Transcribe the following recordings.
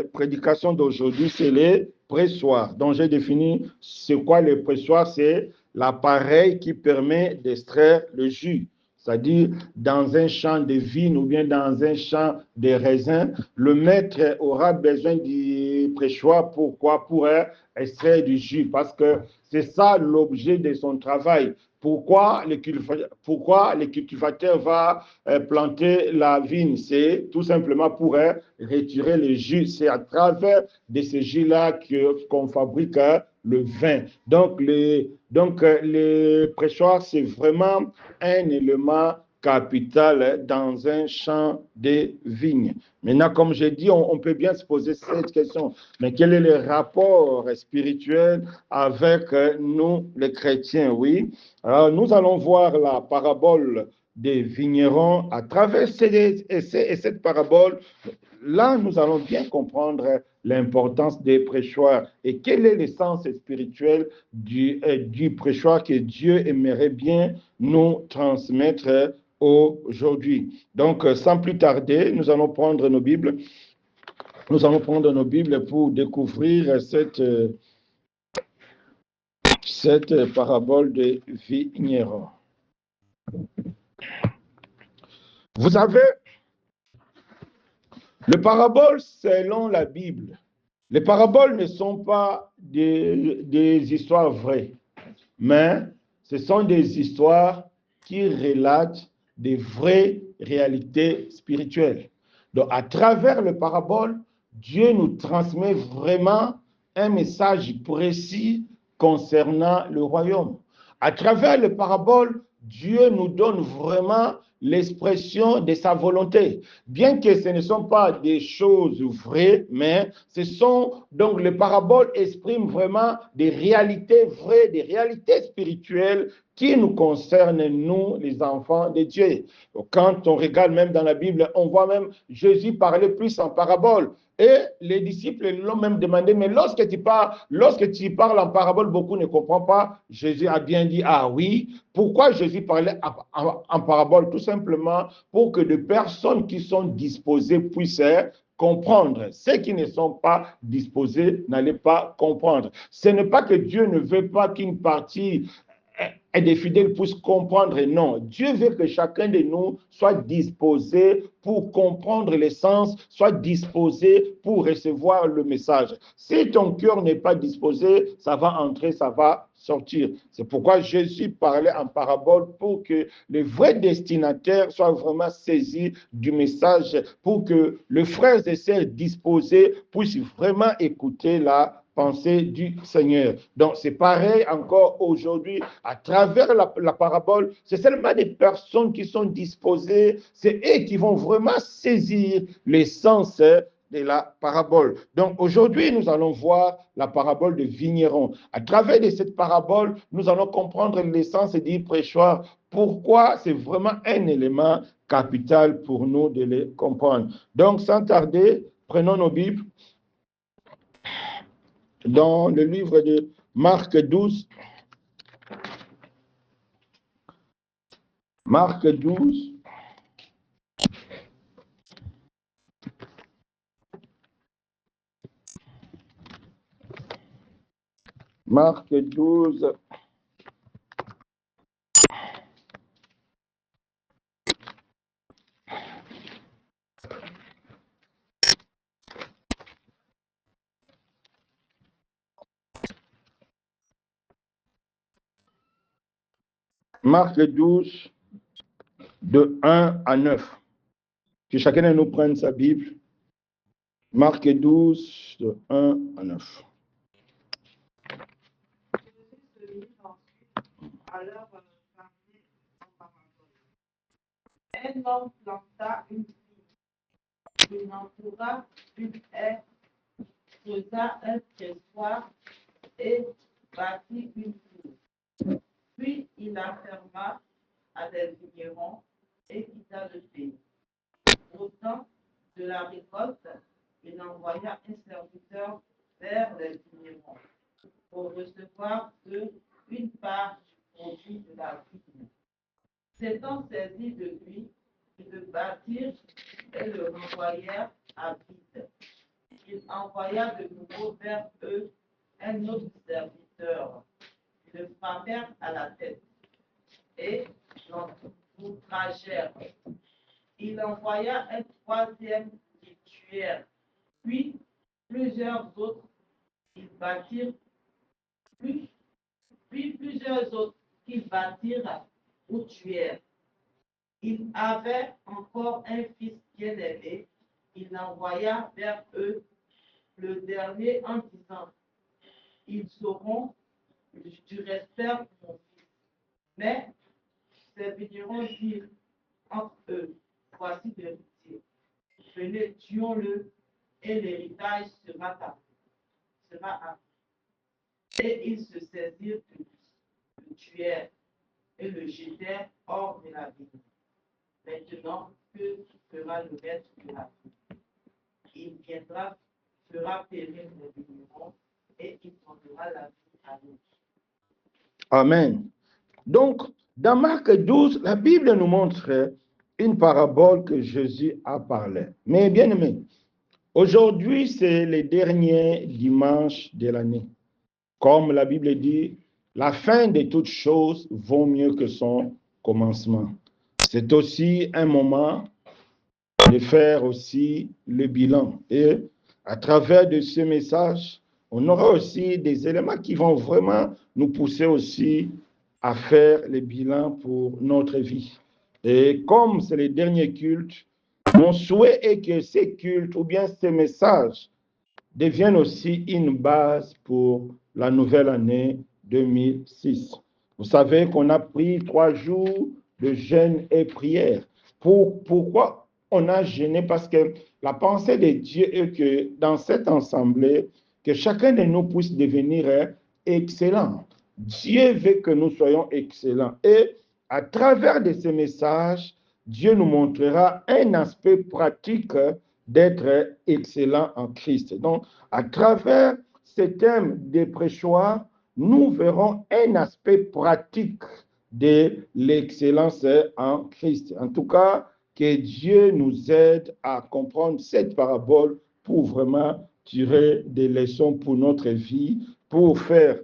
prédication d'aujourd'hui, c'est les pressoirs. Donc, j'ai défini c'est quoi les pressoirs. C'est l'appareil qui permet d'extraire le jus. C'est-à-dire, dans un champ de vigne ou bien dans un champ de raisin, le maître aura besoin du pressoir. Pourquoi? Pour extraire du jus. Parce que c'est ça l'objet de son travail. Pourquoi le cultivateur va planter la vigne? C'est tout simplement pour retirer le jus. C'est à travers de ce jus-là qu'on fabrique le vin. Donc, le pressoir, c'est vraiment un élément capital dans un champ de vigne. Maintenant, comme j'ai dit, on peut bien se poser cette question. Mais quel est le rapport spirituel avec nous, les chrétiens? Oui. Alors, nous allons voir la parabole des vignerons à travers cette parabole. Là, nous allons bien comprendre l'importance des prêchoirs et quel est le sens spirituel du prêchoir que Dieu aimerait bien nous transmettre aujourd'hui. Donc, sans plus tarder, nous allons prendre nos Bibles. Nous allons prendre nos Bibles pour découvrir cette parabole des vignerons. Vous avez les paraboles selon la Bible. Les paraboles ne sont pas des histoires vraies, mais ce sont des histoires qui relatent des vraies réalités spirituelles. Donc, à travers les paraboles, Dieu nous transmet vraiment un message précis concernant le royaume. À travers les paraboles, Dieu nous donne vraiment l'expression de sa volonté. Bien que ce ne sont pas des choses vraies, mais ce sont donc les paraboles expriment vraiment des réalités vraies, des réalités spirituelles qui nous concernent, nous, les enfants de Dieu. Quand on regarde même dans la Bible, on voit même Jésus parler plus en parabole. Et les disciples l'ont même demandé, mais lorsque tu parles en parabole, beaucoup ne comprennent pas. Jésus a bien dit, ah oui, pourquoi Jésus parlait en parabole? Tout simplement pour que des personnes qui sont disposées puissent comprendre. Ceux qui ne sont pas disposés n'allaient pas comprendre. Ce n'est pas que Dieu ne veut pas qu'une partie et des fidèles puissent comprendre. Non, Dieu veut que chacun de nous soit disposé pour comprendre l'essence, soit disposé pour recevoir le message. Si ton cœur n'est pas disposé, ça va entrer, ça va sortir. C'est pourquoi Jésus parlait en parabole pour que les vrais destinataires soient vraiment saisis du message, pour que les frères et sœurs disposés puissent vraiment écouter la pensée du Seigneur. Donc, c'est pareil encore aujourd'hui, à travers la parabole, c'est seulement des personnes qui sont disposées, c'est eux qui vont vraiment saisir l'essence de la parabole. Donc, aujourd'hui, nous allons voir la parabole de vigneron. À travers de cette parabole, nous allons comprendre l'essence du prêchoir. Pourquoi c'est vraiment un élément capital pour nous de les comprendre. Donc, sans tarder, prenons nos Bibles. Dans le livre de Marc 12, Marc 12, Marc 12, Marc 12, de 1 à 9. Que chacun de nous prenne sa Bible. Marc 12, de 1 à 9. Un homme planta une vigne, il entoura une haie, creusa un pressoir et bâtit une cour. Puis il la ferma à des vignerons et quitta le pays. Au temps de la récolte, il envoya un serviteur vers les vignerons pour recevoir d'eux une part du produit de la vigne. S'étant saisis de lui, ils le battirent et le renvoyèrent à vide. il envoya de nouveau vers eux un autre serviteur. Ils le frappèrent à la tête et l'outragèrent. Il envoya un troisième qui tuèrent, puis plusieurs autres qui battirent, puis plusieurs autres qui battirent ou tuèrent. Il avait encore un fils bien-aimé. Il l'envoya vers eux, le dernier, en disant, ils auront du respect pour mon fils. Mais ces vignerons dirent entre eux, voici l'héritier. Venez, tuons-le, et l'héritage sera à nous. Et ils se saisirent de lui, le tuèrent et le jetèrent hors de la ville. Maintenant, que fera le maître de la ville? Il viendra, fera périr les vignerons et il donnera la vie à nous. Amen. Donc, dans Marc 12, la Bible nous montre une parabole que Jésus a parlé. Mais bien aimé, aujourd'hui, c'est le dernier dimanche de l'année. Comme la Bible dit, la fin de toute chose vaut mieux que son commencement. C'est aussi un moment de faire aussi le bilan. Et à travers de ce message, on aura aussi des éléments qui vont vraiment nous pousser aussi à faire le bilan pour notre vie. Et comme c'est le dernier culte, mon souhait est que ces cultes ou bien ces messages deviennent aussi une base pour la nouvelle année 2006. Vous savez qu'on a pris 3 jours de jeûne et prière. Pourquoi on a jeûné? Parce que la pensée de Dieu est que dans cette assemblée, que chacun de nous puisse devenir excellent. Dieu veut que nous soyons excellents. Et à travers de ces messages, Dieu nous montrera un aspect pratique d'être excellent en Christ. Donc, à travers ce thème des prêchoirs, nous verrons un aspect pratique de l'excellence en Christ. En tout cas, que Dieu nous aide à comprendre cette parabole pour vraiment tirer des leçons pour notre vie, pour faire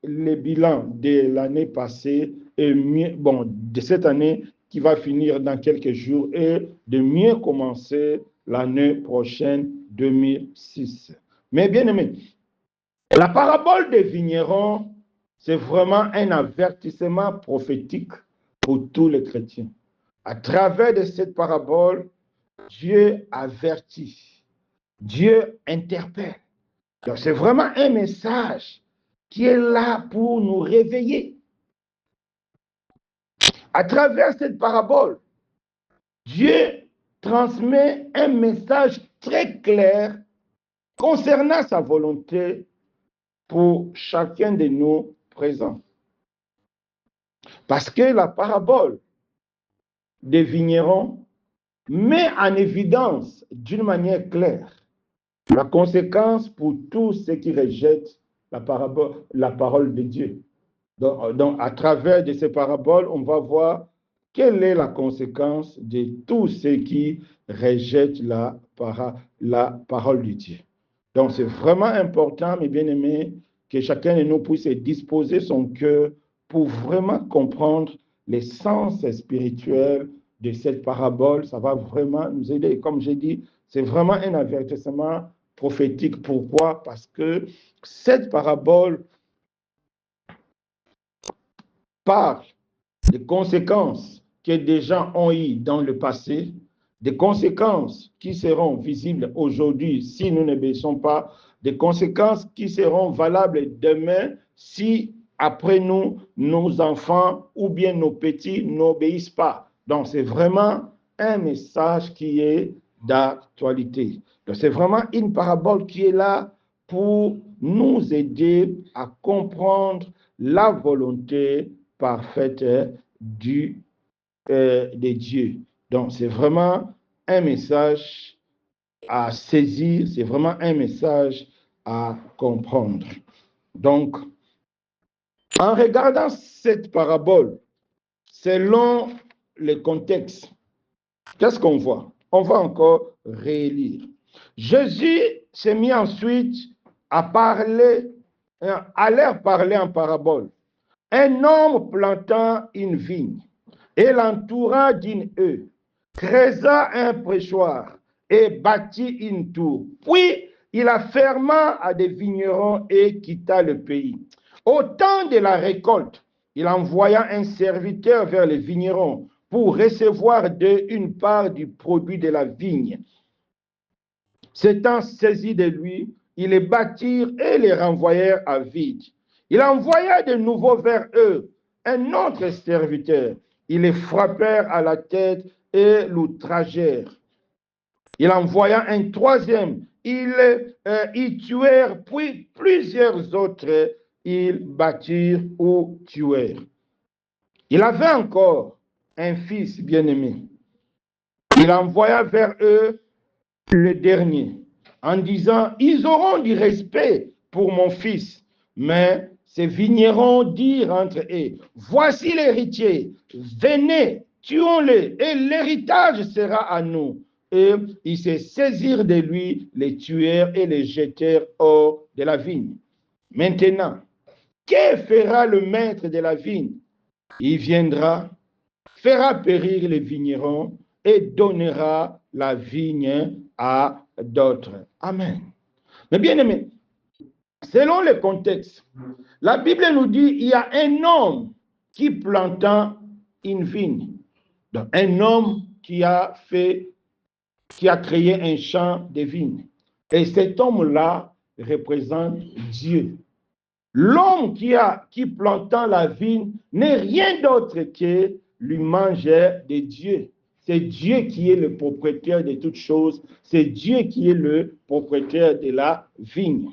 le bilan de l'année passée et mieux, de cette année qui va finir dans quelques jours et de mieux commencer l'année prochaine 2006. Mais bien aimé, la parabole des vignerons, c'est vraiment un avertissement prophétique pour tous les chrétiens. À travers de cette parabole, Dieu avertit, Dieu interpelle. Donc c'est vraiment un message qui est là pour nous réveiller. À travers cette parabole, Dieu transmet un message très clair concernant sa volonté pour chacun de nous présents. Parce que la parabole des vignerons met en évidence d'une manière claire la conséquence pour tous ceux qui rejettent la parole de Dieu. Donc, à travers de ces paraboles, on va voir quelle est la conséquence de tous ceux qui rejettent la parole de Dieu. Donc, c'est vraiment important, mes bien-aimés, que chacun de nous puisse disposer son cœur pour vraiment comprendre l'essence spirituelle de cette parabole. Ça va vraiment nous aider. Comme j'ai dit, c'est vraiment un avertissement prophétique. Pourquoi? Parce que cette parabole parle des conséquences que des gens ont eues dans le passé, des conséquences qui seront visibles aujourd'hui si nous n'obéissons pas, des conséquences qui seront valables demain si après nous, nos enfants ou bien nos petits n'obéissent pas. Donc c'est vraiment un message qui est d'actualité. Donc c'est vraiment une parabole qui est là pour nous aider à comprendre la volonté parfaite de Dieu. Donc, c'est vraiment un message à saisir, c'est vraiment un message à comprendre. Donc, en regardant cette parabole, selon le contexte, qu'est-ce qu'on voit? On va encore relire. Jésus s'est mis ensuite à leur parler en parabole. Un homme plantant une vigne et l'entoura d'une haie, creusa un pressoir et bâtit une tour. Puis il la ferma à des vignerons et quitta le pays. Au temps de la récolte, il envoya un serviteur vers les vignerons pour recevoir d'eux une part du produit de la vigne. S'étant saisi de lui, ils les battirent et les renvoyèrent à vide. Il envoya de nouveau vers eux un autre serviteur. Ils les frappèrent à la tête et l'outragèrent. Il envoya un troisième. Ils y tuèrent, puis plusieurs autres, ils battirent ou tuèrent. Il avait encore un fils bien-aimé. Il envoya vers eux le dernier, en disant, ils auront du respect pour mon fils. Mais ces vignerons dirent entre eux, voici l'héritier, venez, tuons-le, et l'héritage sera à nous. Et ils se saisirent de lui, les tuèrent et les jetèrent hors de la vigne. Maintenant, que fera le maître de la vigne? Il viendra, fera périr les vignerons et donnera la vigne à d'autres. Amen. Mais bien aimé, selon le contexte, la Bible nous dit il y a un homme qui planta une vigne. Donc, un homme qui a créé un champ de vignes. Et cet homme-là représente Dieu. L'homme qui plantant la vigne n'est rien d'autre que l'imageur de Dieu. C'est Dieu qui est le propriétaire de toutes choses. C'est Dieu qui est le propriétaire de la vigne.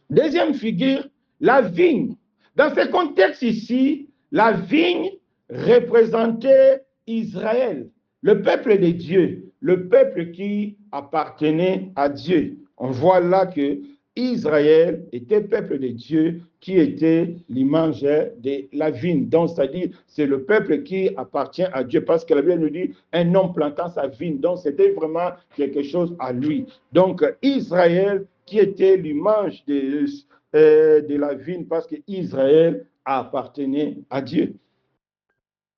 Deuxième figure, la vigne. Dans ce contexte ici, la vigne représentait Israël, le peuple de Dieu, le peuple qui appartenait à Dieu. On voit là que Israël était peuple de Dieu qui était l'image de la vigne. Donc, c'est-à-dire, c'est le peuple qui appartient à Dieu parce que la Bible nous dit un homme plantant sa vigne. Donc, c'était vraiment quelque chose à lui. Donc, Israël qui était l'image de la vigne parce que Israël appartenait à Dieu.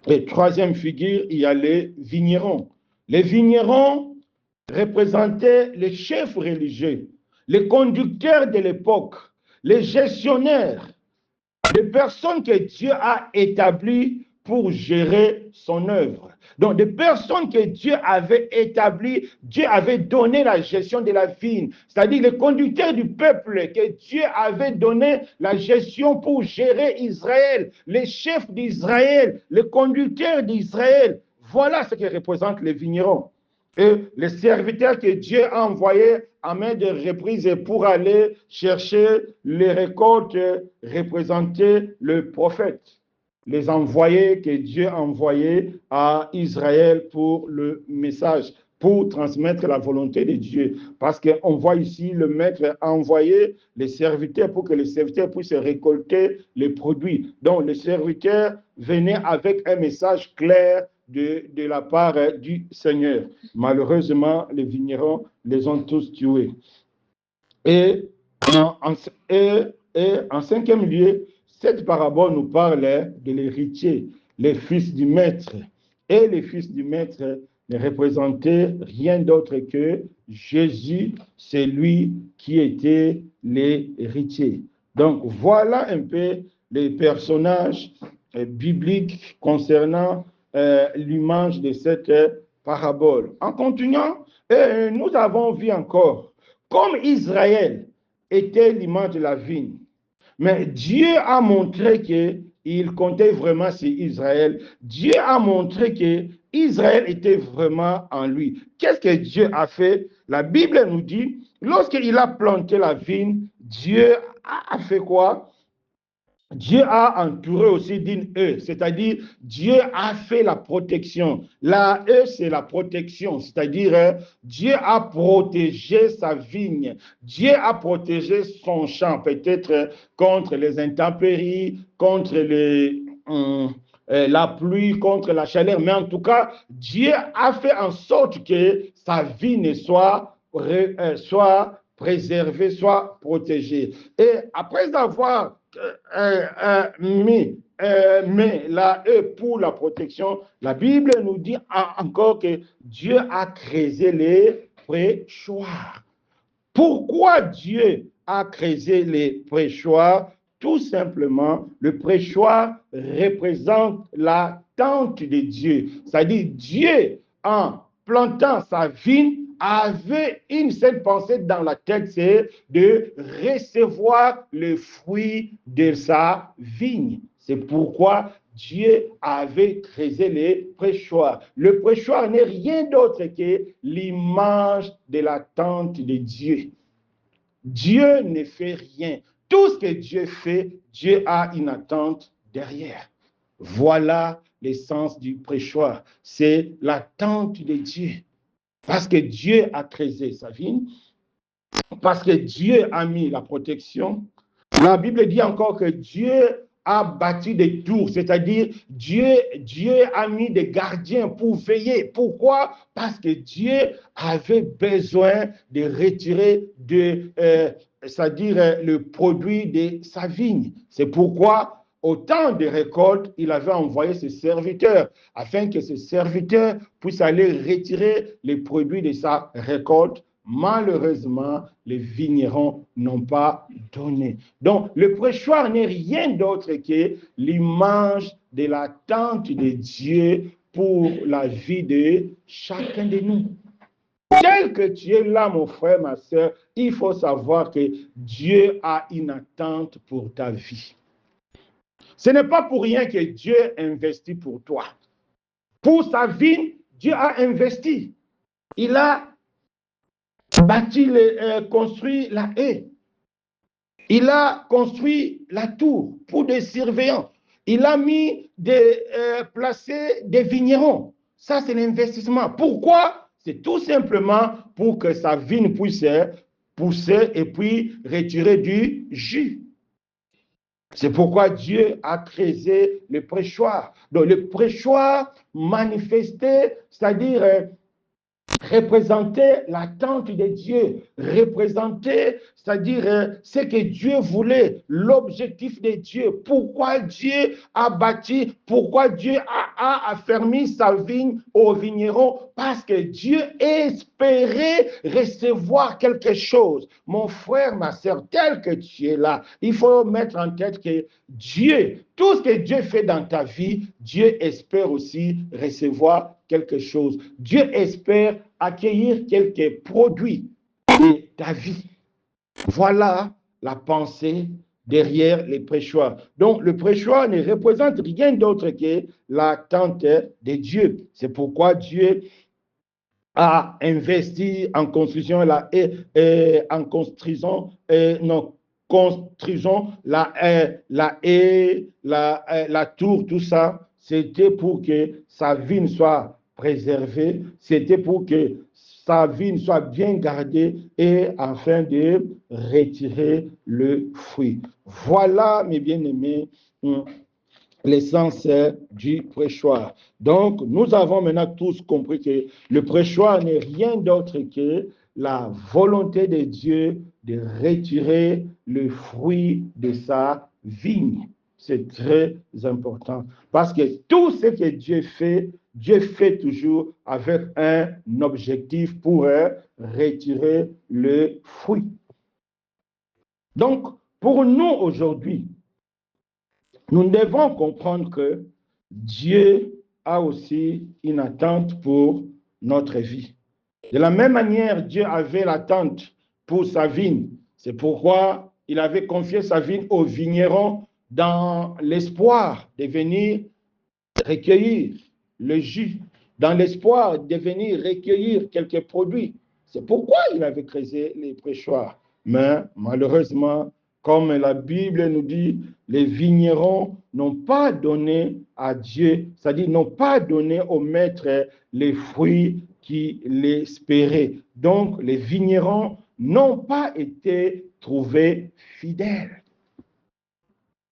Et troisième figure, il y a les vignerons. Les vignerons représentaient les chefs religieux, les conducteurs de l'époque, les gestionnaires, les personnes que Dieu a établies pour gérer son œuvre. Donc, des personnes que Dieu avait établies, Dieu avait donné la gestion de la vigne, c'est-à-dire les conducteurs du peuple que Dieu avait donné la gestion pour gérer Israël, les chefs d'Israël, les conducteurs d'Israël. Voilà ce que représentent les vignerons. Et les serviteurs que Dieu a envoyés à main de reprise pour aller chercher les récoltes représentaient le prophète. Les envoyés que Dieu a envoyés à Israël pour le message, pour transmettre la volonté de Dieu. Parce qu'on voit ici le maître a envoyé les serviteurs pour que les serviteurs puissent récolter les produits. Donc, les serviteurs venaient avec un message clair de la part du Seigneur. Malheureusement, les vignerons les ont tous tués. Et en cinquième lieu, cette parabole nous parle de l'héritier, les fils du maître. Et les fils du maître ne représentaient rien d'autre que Jésus, c'est lui qui était l'héritier. Donc voilà un peu les personnages bibliques concernant l'image de cette parabole. En continuant, nous avons vu encore, comme Israël était l'image de la vigne, mais Dieu a montré qu'il comptait vraiment sur Israël. Dieu a montré que Israël était vraiment en lui. Qu'est-ce que Dieu a fait? La Bible nous dit, lorsqu'il a planté la vigne, Dieu a fait quoi? Dieu a entouré aussi d'une haie, c'est-à-dire Dieu a fait la protection. La haie, c'est la protection, c'est-à-dire Dieu a protégé sa vigne, Dieu a protégé son champ, peut-être contre les intempéries, contre la pluie, contre la chaleur, mais en tout cas, Dieu a fait en sorte que sa vigne soit préservée, soit protégée. Et après avoir mis la haie pour la protection, la Bible nous dit encore que Dieu a créé les préchoirs. Pourquoi Dieu a créé les préchoirs? Tout simplement, le préchoir représente la tente de Dieu. C'est-à-dire, Dieu, en plantant sa vigne, avait une seule pensée dans la tête, c'est de recevoir le fruit de sa vigne. C'est pourquoi Dieu avait créé les préchoirs. Le préchoir n'est rien d'autre que l'image de la tente de Dieu. Dieu ne fait rien. Tout ce que Dieu fait, Dieu a une attente derrière. Voilà l'essence du préchoir. C'est l'attente de Dieu. Parce que Dieu a créé sa vigne, parce que Dieu a mis la protection. La Bible dit encore que Dieu a bâti des tours, c'est-à-dire Dieu a mis des gardiens pour veiller. Pourquoi? Parce que Dieu avait besoin de retirer c'est-à-dire le produit de sa vigne. C'est pourquoi au temps des récoltes, il avait envoyé ses serviteurs afin que ses serviteurs puissent aller retirer les produits de sa récolte. Malheureusement, les vignerons n'ont pas donné. Donc, le préchoir n'est rien d'autre que l'image de la tente de Dieu pour la vie de chacun de nous. Tel que tu es là, mon frère, ma soeur, il faut savoir que Dieu a une attente pour ta vie. Ce n'est pas pour rien que Dieu investit pour toi. Pour sa vie, Dieu a investi. Il a construit la haie. Il a construit la tour pour des surveillants. Il a placé des vignerons. Ça, c'est l'investissement. Pourquoi? C'est tout simplement pour que sa vigne puisse pousser et puis retirer du jus. C'est pourquoi Dieu a créé le préchoir. Donc, le préchoir manifestait, c'est-à-dire représenter l'attente de Dieu, représenter, c'est-à-dire ce que Dieu voulait, l'objectif de Dieu, pourquoi Dieu a bâti, pourquoi Dieu a affermi sa vigne aux vignerons, parce que Dieu espérait recevoir quelque chose. Mon frère, ma soeur, tel que tu es là, il faut mettre en tête que Dieu, tout ce que Dieu fait dans ta vie, Dieu espère aussi recevoir quelque chose. Dieu espère accueillir quelques produits de ta vie. Voilà la pensée derrière les préchoirs. Donc, le préchoir ne représente rien d'autre que l'attente de Dieu. C'est pourquoi Dieu a investi en construisant la haie, en construisant, la tour, tout ça, c'était pour que sa vigne soit préservée, c'était pour que sa vigne soit bien gardée et afin de retirer le fruit. Voilà, mes bien-aimés, l'essence du préchoir. Donc, nous avons maintenant tous compris que le préchoir n'est rien d'autre que la volonté de Dieu de retirer le fruit de sa vigne. C'est très important parce que tout ce que Dieu fait toujours avec un objectif pour retirer le fruit. Donc, pour nous aujourd'hui, nous devons comprendre que Dieu a aussi une attente pour notre vie. De la même manière, Dieu avait l'attente pour sa vigne. C'est pourquoi il avait confié sa vigne aux vignerons dans l'espoir de venir recueillir le jus, dans l'espoir de venir recueillir quelques produits. C'est pourquoi il avait créé les préchoirs. Mais malheureusement, comme la Bible nous dit, les vignerons n'ont pas donné à Dieu, c'est-à-dire n'ont pas donné au maître les fruits qu'il espérait. Donc, les vignerons n'ont pas été trouvés fidèles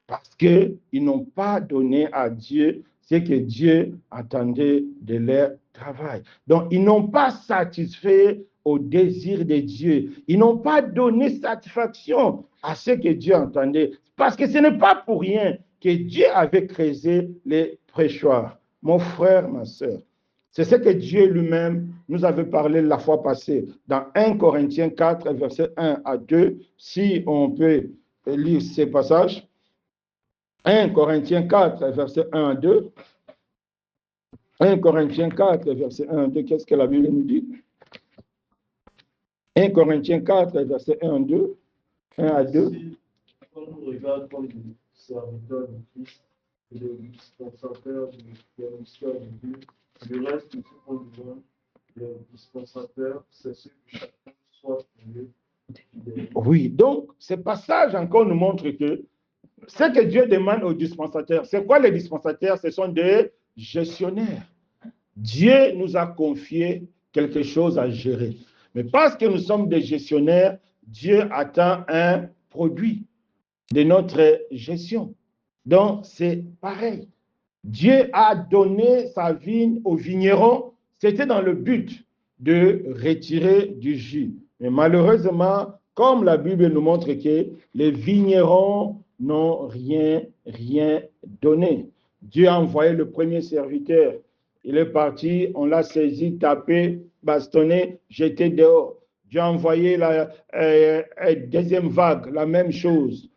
parce qu'ils n'ont pas donné à Dieu c'est que Dieu attendait de leur travail. Donc, ils n'ont pas satisfait au désir de Dieu. Ils n'ont pas donné satisfaction à ce que Dieu entendait. Parce que ce n'est pas pour rien que Dieu avait créé les prêchoirs. Mon frère, ma soeur, c'est ce que Dieu lui-même nous avait parlé la fois passée dans 1 Corinthiens 4, versets 1 à 2. Si on peut lire ces passages. 1 Corinthiens 4, versets 1 à 2. 1 Corinthiens 4, verset 1 à 2, qu'est-ce que la Bible nous dit? 1 Corinthiens 4, verset 1 à 2. 1 à 2. Si on nous regarde comme des serviteurs de Christ et des dispensateurs des mystères de Dieu, le reste de ce qu'on nous donne, les dispensateurs, c'est ce que chacun soit fidèle. Oui, donc ce passage encore nous montre que ce que Dieu demande aux dispensateurs, c'est quoi les dispensateurs? Ce sont des gestionnaires. Dieu nous a confié quelque chose à gérer. Mais parce que nous sommes des gestionnaires, Dieu attend un produit de notre gestion. Donc, c'est pareil. Dieu a donné sa vigne aux vignerons. C'était dans le but de retirer du jus. Mais malheureusement, comme la Bible nous montre que les vignerons n'ont rien donné. Dieu a envoyé le premier serviteur. Il est parti, on l'a saisi, tapé, bastonné, jeté dehors. Dieu a envoyé la deuxième vague, la même chose.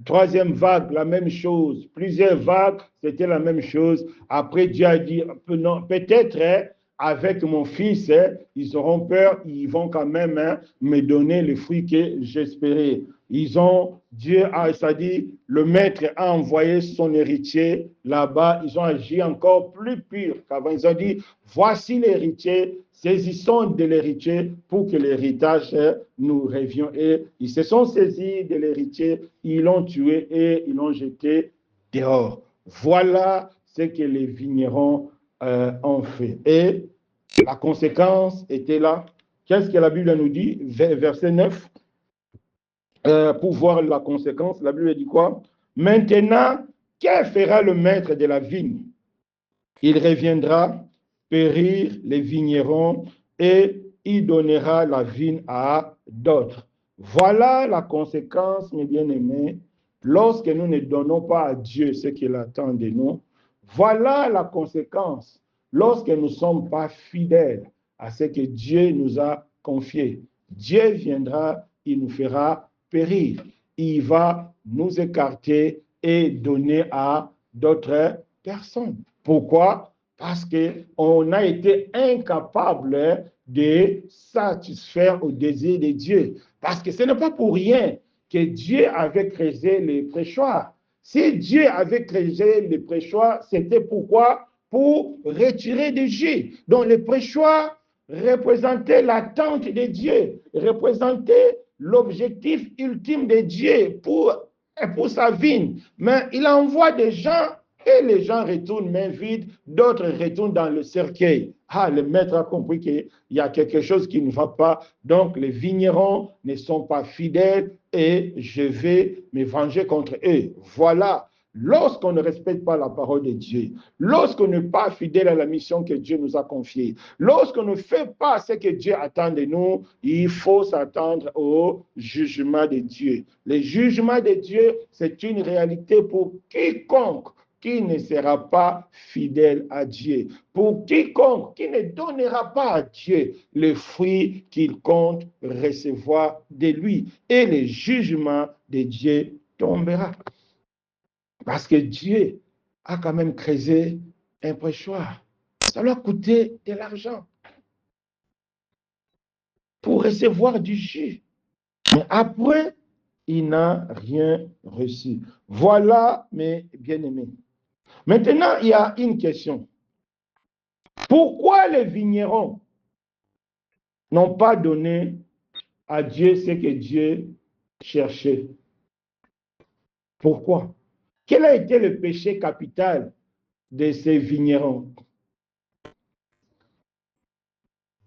Troisième vague, la même chose. Plusieurs vagues, c'était la même chose. Après, Dieu a dit, peut-être avec mon fils, ils auront peur, ils vont quand même me donner le fruit que j'espérais. Dieu a dit, le maître a envoyé son héritier là-bas. Ils ont agi encore plus pire qu'avant. Ils ont dit, voici l'héritier, saisissons de l'héritier pour que l'héritage nous revienne. Et ils se sont saisis de l'héritier, ils l'ont tué et ils l'ont jeté dehors. Voilà ce que les vignerons ont fait. Et la conséquence était là. Qu'est-ce que la Bible nous dit? Verset 9. Pour voir la conséquence, la Bible dit quoi? Maintenant, que fera le maître de la vigne? Il reviendra périr les vignerons et il donnera la vigne à d'autres. Voilà la conséquence, mes bien-aimés, lorsque nous ne donnons pas à Dieu ce qu'il attend de nous. Voilà la conséquence lorsque nous ne sommes pas fidèles à ce que Dieu nous a confié. Dieu viendra, il nous fera périr. Il va nous écarter et donner à d'autres personnes. Pourquoi? Parce qu'on a été incapable de satisfaire au désir de Dieu. Parce que ce n'est pas pour rien que Dieu avait créé les prêchoirs. Si Dieu avait créé les prêchoirs, c'était pourquoi? Pour retirer des jus. Donc les prêchoirs représentaient l'attente de Dieu, représentaient l'objectif ultime de Dieu pour sa vigne. Mais il envoie des gens et les gens retournent main vide, d'autres retournent dans le cercueil. Ah, le maître a compris qu'il y a quelque chose qui ne va pas. Donc, les vignerons ne sont pas fidèles et je vais me venger contre eux. Voilà. Lorsqu'on ne respecte pas la parole de Dieu, lorsqu'on n'est pas fidèle à la mission que Dieu nous a confiée, lorsqu'on ne fait pas ce que Dieu attend de nous, il faut s'attendre au jugement de Dieu. Le jugement de Dieu, c'est une réalité pour quiconque qui ne sera pas fidèle à Dieu, pour quiconque qui ne donnera pas à Dieu le fruit qu'il compte recevoir de lui, et le jugement de Dieu tombera. Parce que Dieu a quand même créé un prêchoir. Ça lui a coûté de l'argent pour recevoir du jus. Mais après, il n'a rien reçu. Voilà, mes bien-aimés. Maintenant, il y a une question. Pourquoi les vignerons n'ont pas donné à Dieu ce que Dieu cherchait? Pourquoi? Quel a été le péché capital de ces vignerons?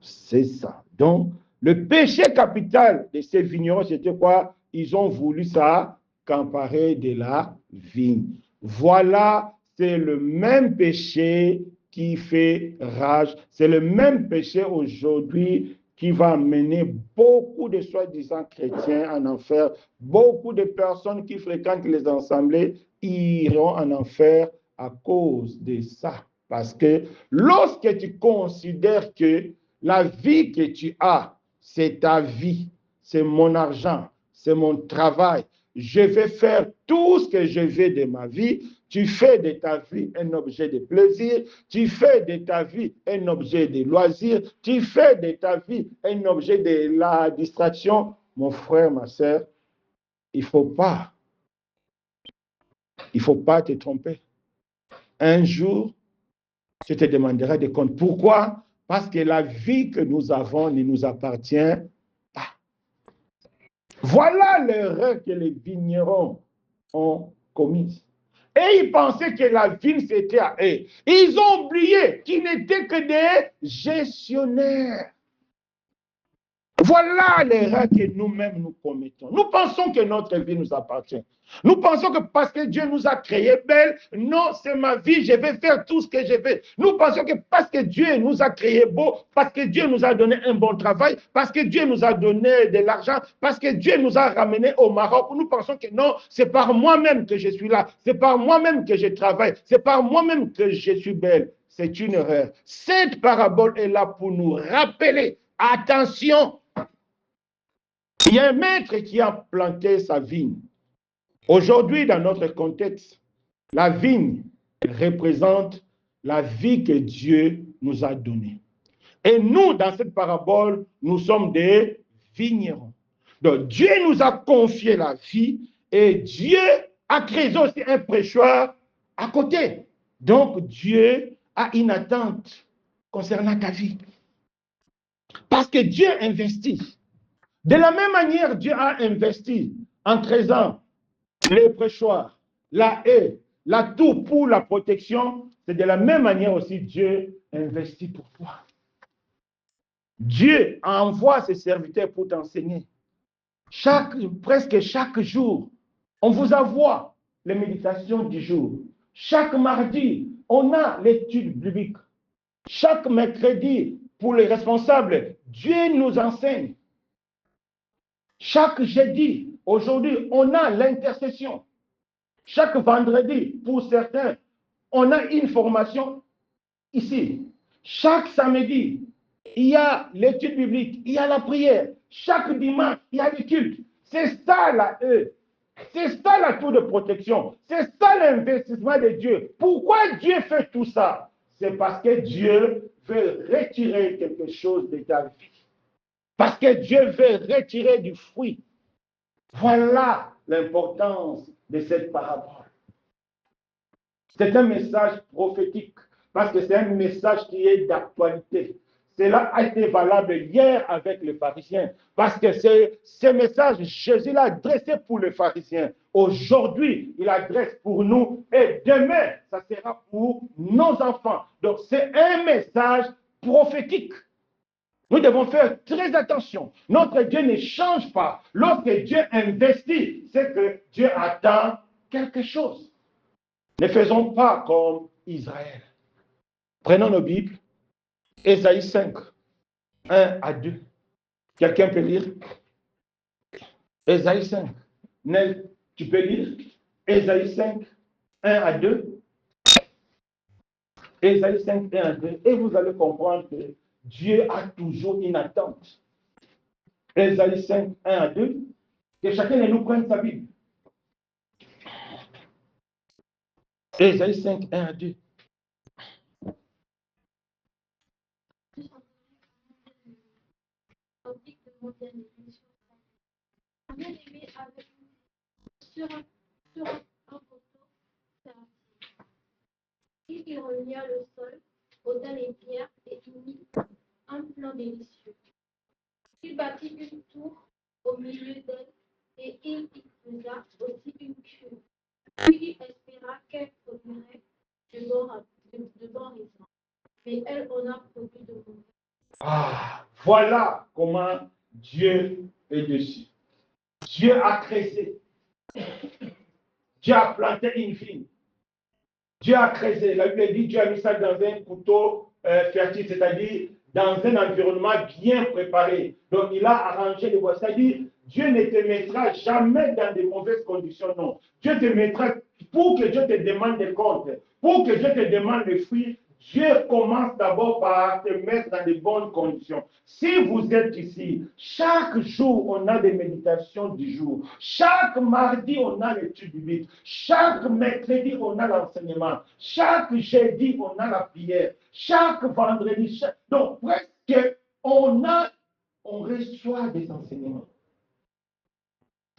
C'est ça. Donc, le péché capital de ces vignerons, c'était quoi? Ils ont voulu s'accaparer de la vigne. Voilà c'est le même péché qui fait rage. C'est le même péché aujourd'hui qui va mener beaucoup de soi-disant chrétiens en enfer. Beaucoup de personnes qui fréquentent les assemblées iront en enfer à cause de ça. Parce que lorsque tu considères que la vie que tu as, c'est ta vie, c'est mon argent, c'est mon travail, je vais faire tout ce que je veux de ma vie, tu fais de ta vie un objet de plaisir, tu fais de ta vie un objet de loisir, tu fais de ta vie un objet de la distraction. Mon frère, ma soeur, il ne faut pas te tromper. Un jour, tu te demanderas des comptes. Pourquoi? Parce que la vie que nous avons ne nous appartient pas. Voilà l'erreur que les vignerons ont commise. Et ils pensaient que la ville, c'était à eux. Ils ont oublié qu'ils n'étaient que des gestionnaires. Voilà l'erreur que nous-mêmes nous commettons. Nous pensons que notre vie nous appartient. Nous pensons que parce que Dieu nous a créés belles, non, c'est ma vie, je vais faire tout ce que je veux. Nous pensons que parce que Dieu nous a créés beaux, parce que Dieu nous a donné un bon travail, parce que Dieu nous a donné de l'argent, parce que Dieu nous a ramenés au Maroc, nous pensons que non, c'est par moi-même que je suis là, c'est par moi-même que je travaille, c'est par moi-même que je suis belle. C'est une erreur. Cette parabole est là pour nous rappeler, attention, il y a un maître qui a planté sa vigne. Aujourd'hui, dans notre contexte, la vigne représente la vie que Dieu nous a donnée. Et nous, dans cette parabole, nous sommes des vignerons. Donc, Dieu nous a confié la vie et Dieu a créé aussi un prêcheur à côté. Donc, Dieu a une attente concernant ta vie. Parce que Dieu investit. De la même manière, Dieu a investi en créant les prêchoirs, la haie, la tour pour la protection. C'est de la même manière aussi Dieu investit pour toi. Dieu envoie ses serviteurs pour t'enseigner. Presque chaque jour, on vous envoie les méditations du jour. Chaque mardi, on a l'étude biblique. Chaque mercredi, pour les responsables, Dieu nous enseigne. Chaque jeudi, aujourd'hui, on a l'intercession. Chaque vendredi, pour certains, on a une formation ici. Chaque samedi, il y a l'étude biblique, il y a la prière. Chaque dimanche, il y a le culte. C'est ça la haie. C'est ça la tour de protection. C'est ça l'investissement de Dieu. Pourquoi Dieu fait tout ça? C'est parce que Dieu veut retirer quelque chose de ta vie. Parce que Dieu veut retirer du fruit. Voilà l'importance de cette parabole. C'est un message prophétique parce que c'est un message qui est d'actualité. Cela a été valable hier avec les pharisiens parce que ce message, Jésus l'a adressé pour les pharisiens. Aujourd'hui, il adresse pour nous et demain, ça sera pour nos enfants. Donc, c'est un message prophétique. Nous devons faire très attention. Notre Dieu ne change pas. Lorsque Dieu investit, c'est que Dieu attend quelque chose. Ne faisons pas comme Israël. Prenons nos Bibles. Ésaïe 5, 1 à 2. Quelqu'un peut lire? Ésaïe 5. Nel, tu peux lire? Ésaïe 5, 1 à 2. Ésaïe 5, 1 à 2. Et vous allez comprendre que Dieu a toujours une attente. Ésaïe 5, 1 à 2. Que chacun de nous prenne sa Bible. Ésaïe 5, 1 à 2. Bien-aimé avec sur un poteau, il relia le sol, ôta les pierres et y mit un plan délicieux. Il bâtit une tour au milieu d'elle et il y posa aussi une cuve. Puis il espéra qu'elle produirait de bons raisins. Mais elle en a produit de mauvais. Ah, voilà comment Dieu est dessus. Dieu a créé. Dieu a planté une vigne. Dieu a creusé. La Bible dit Dieu a mis ça dans un couteau fertile, c'est-à-dire dans un environnement bien préparé. Donc, il a arrangé les voies. C'est-à-dire, Dieu ne te mettra jamais dans de mauvaises conditions, non. Dieu te mettra, pour que Dieu te demande des comptes, pour que Dieu te demande des fruits, Dieu commence d'abord par te mettre dans de bonnes conditions. Si vous êtes ici, chaque jour, on a des méditations du jour. Chaque mardi, on a l'étude biblique. Chaque mercredi, on a l'enseignement. Chaque jeudi, on a la prière. Chaque vendredi, donc presque, on reçoit des enseignements.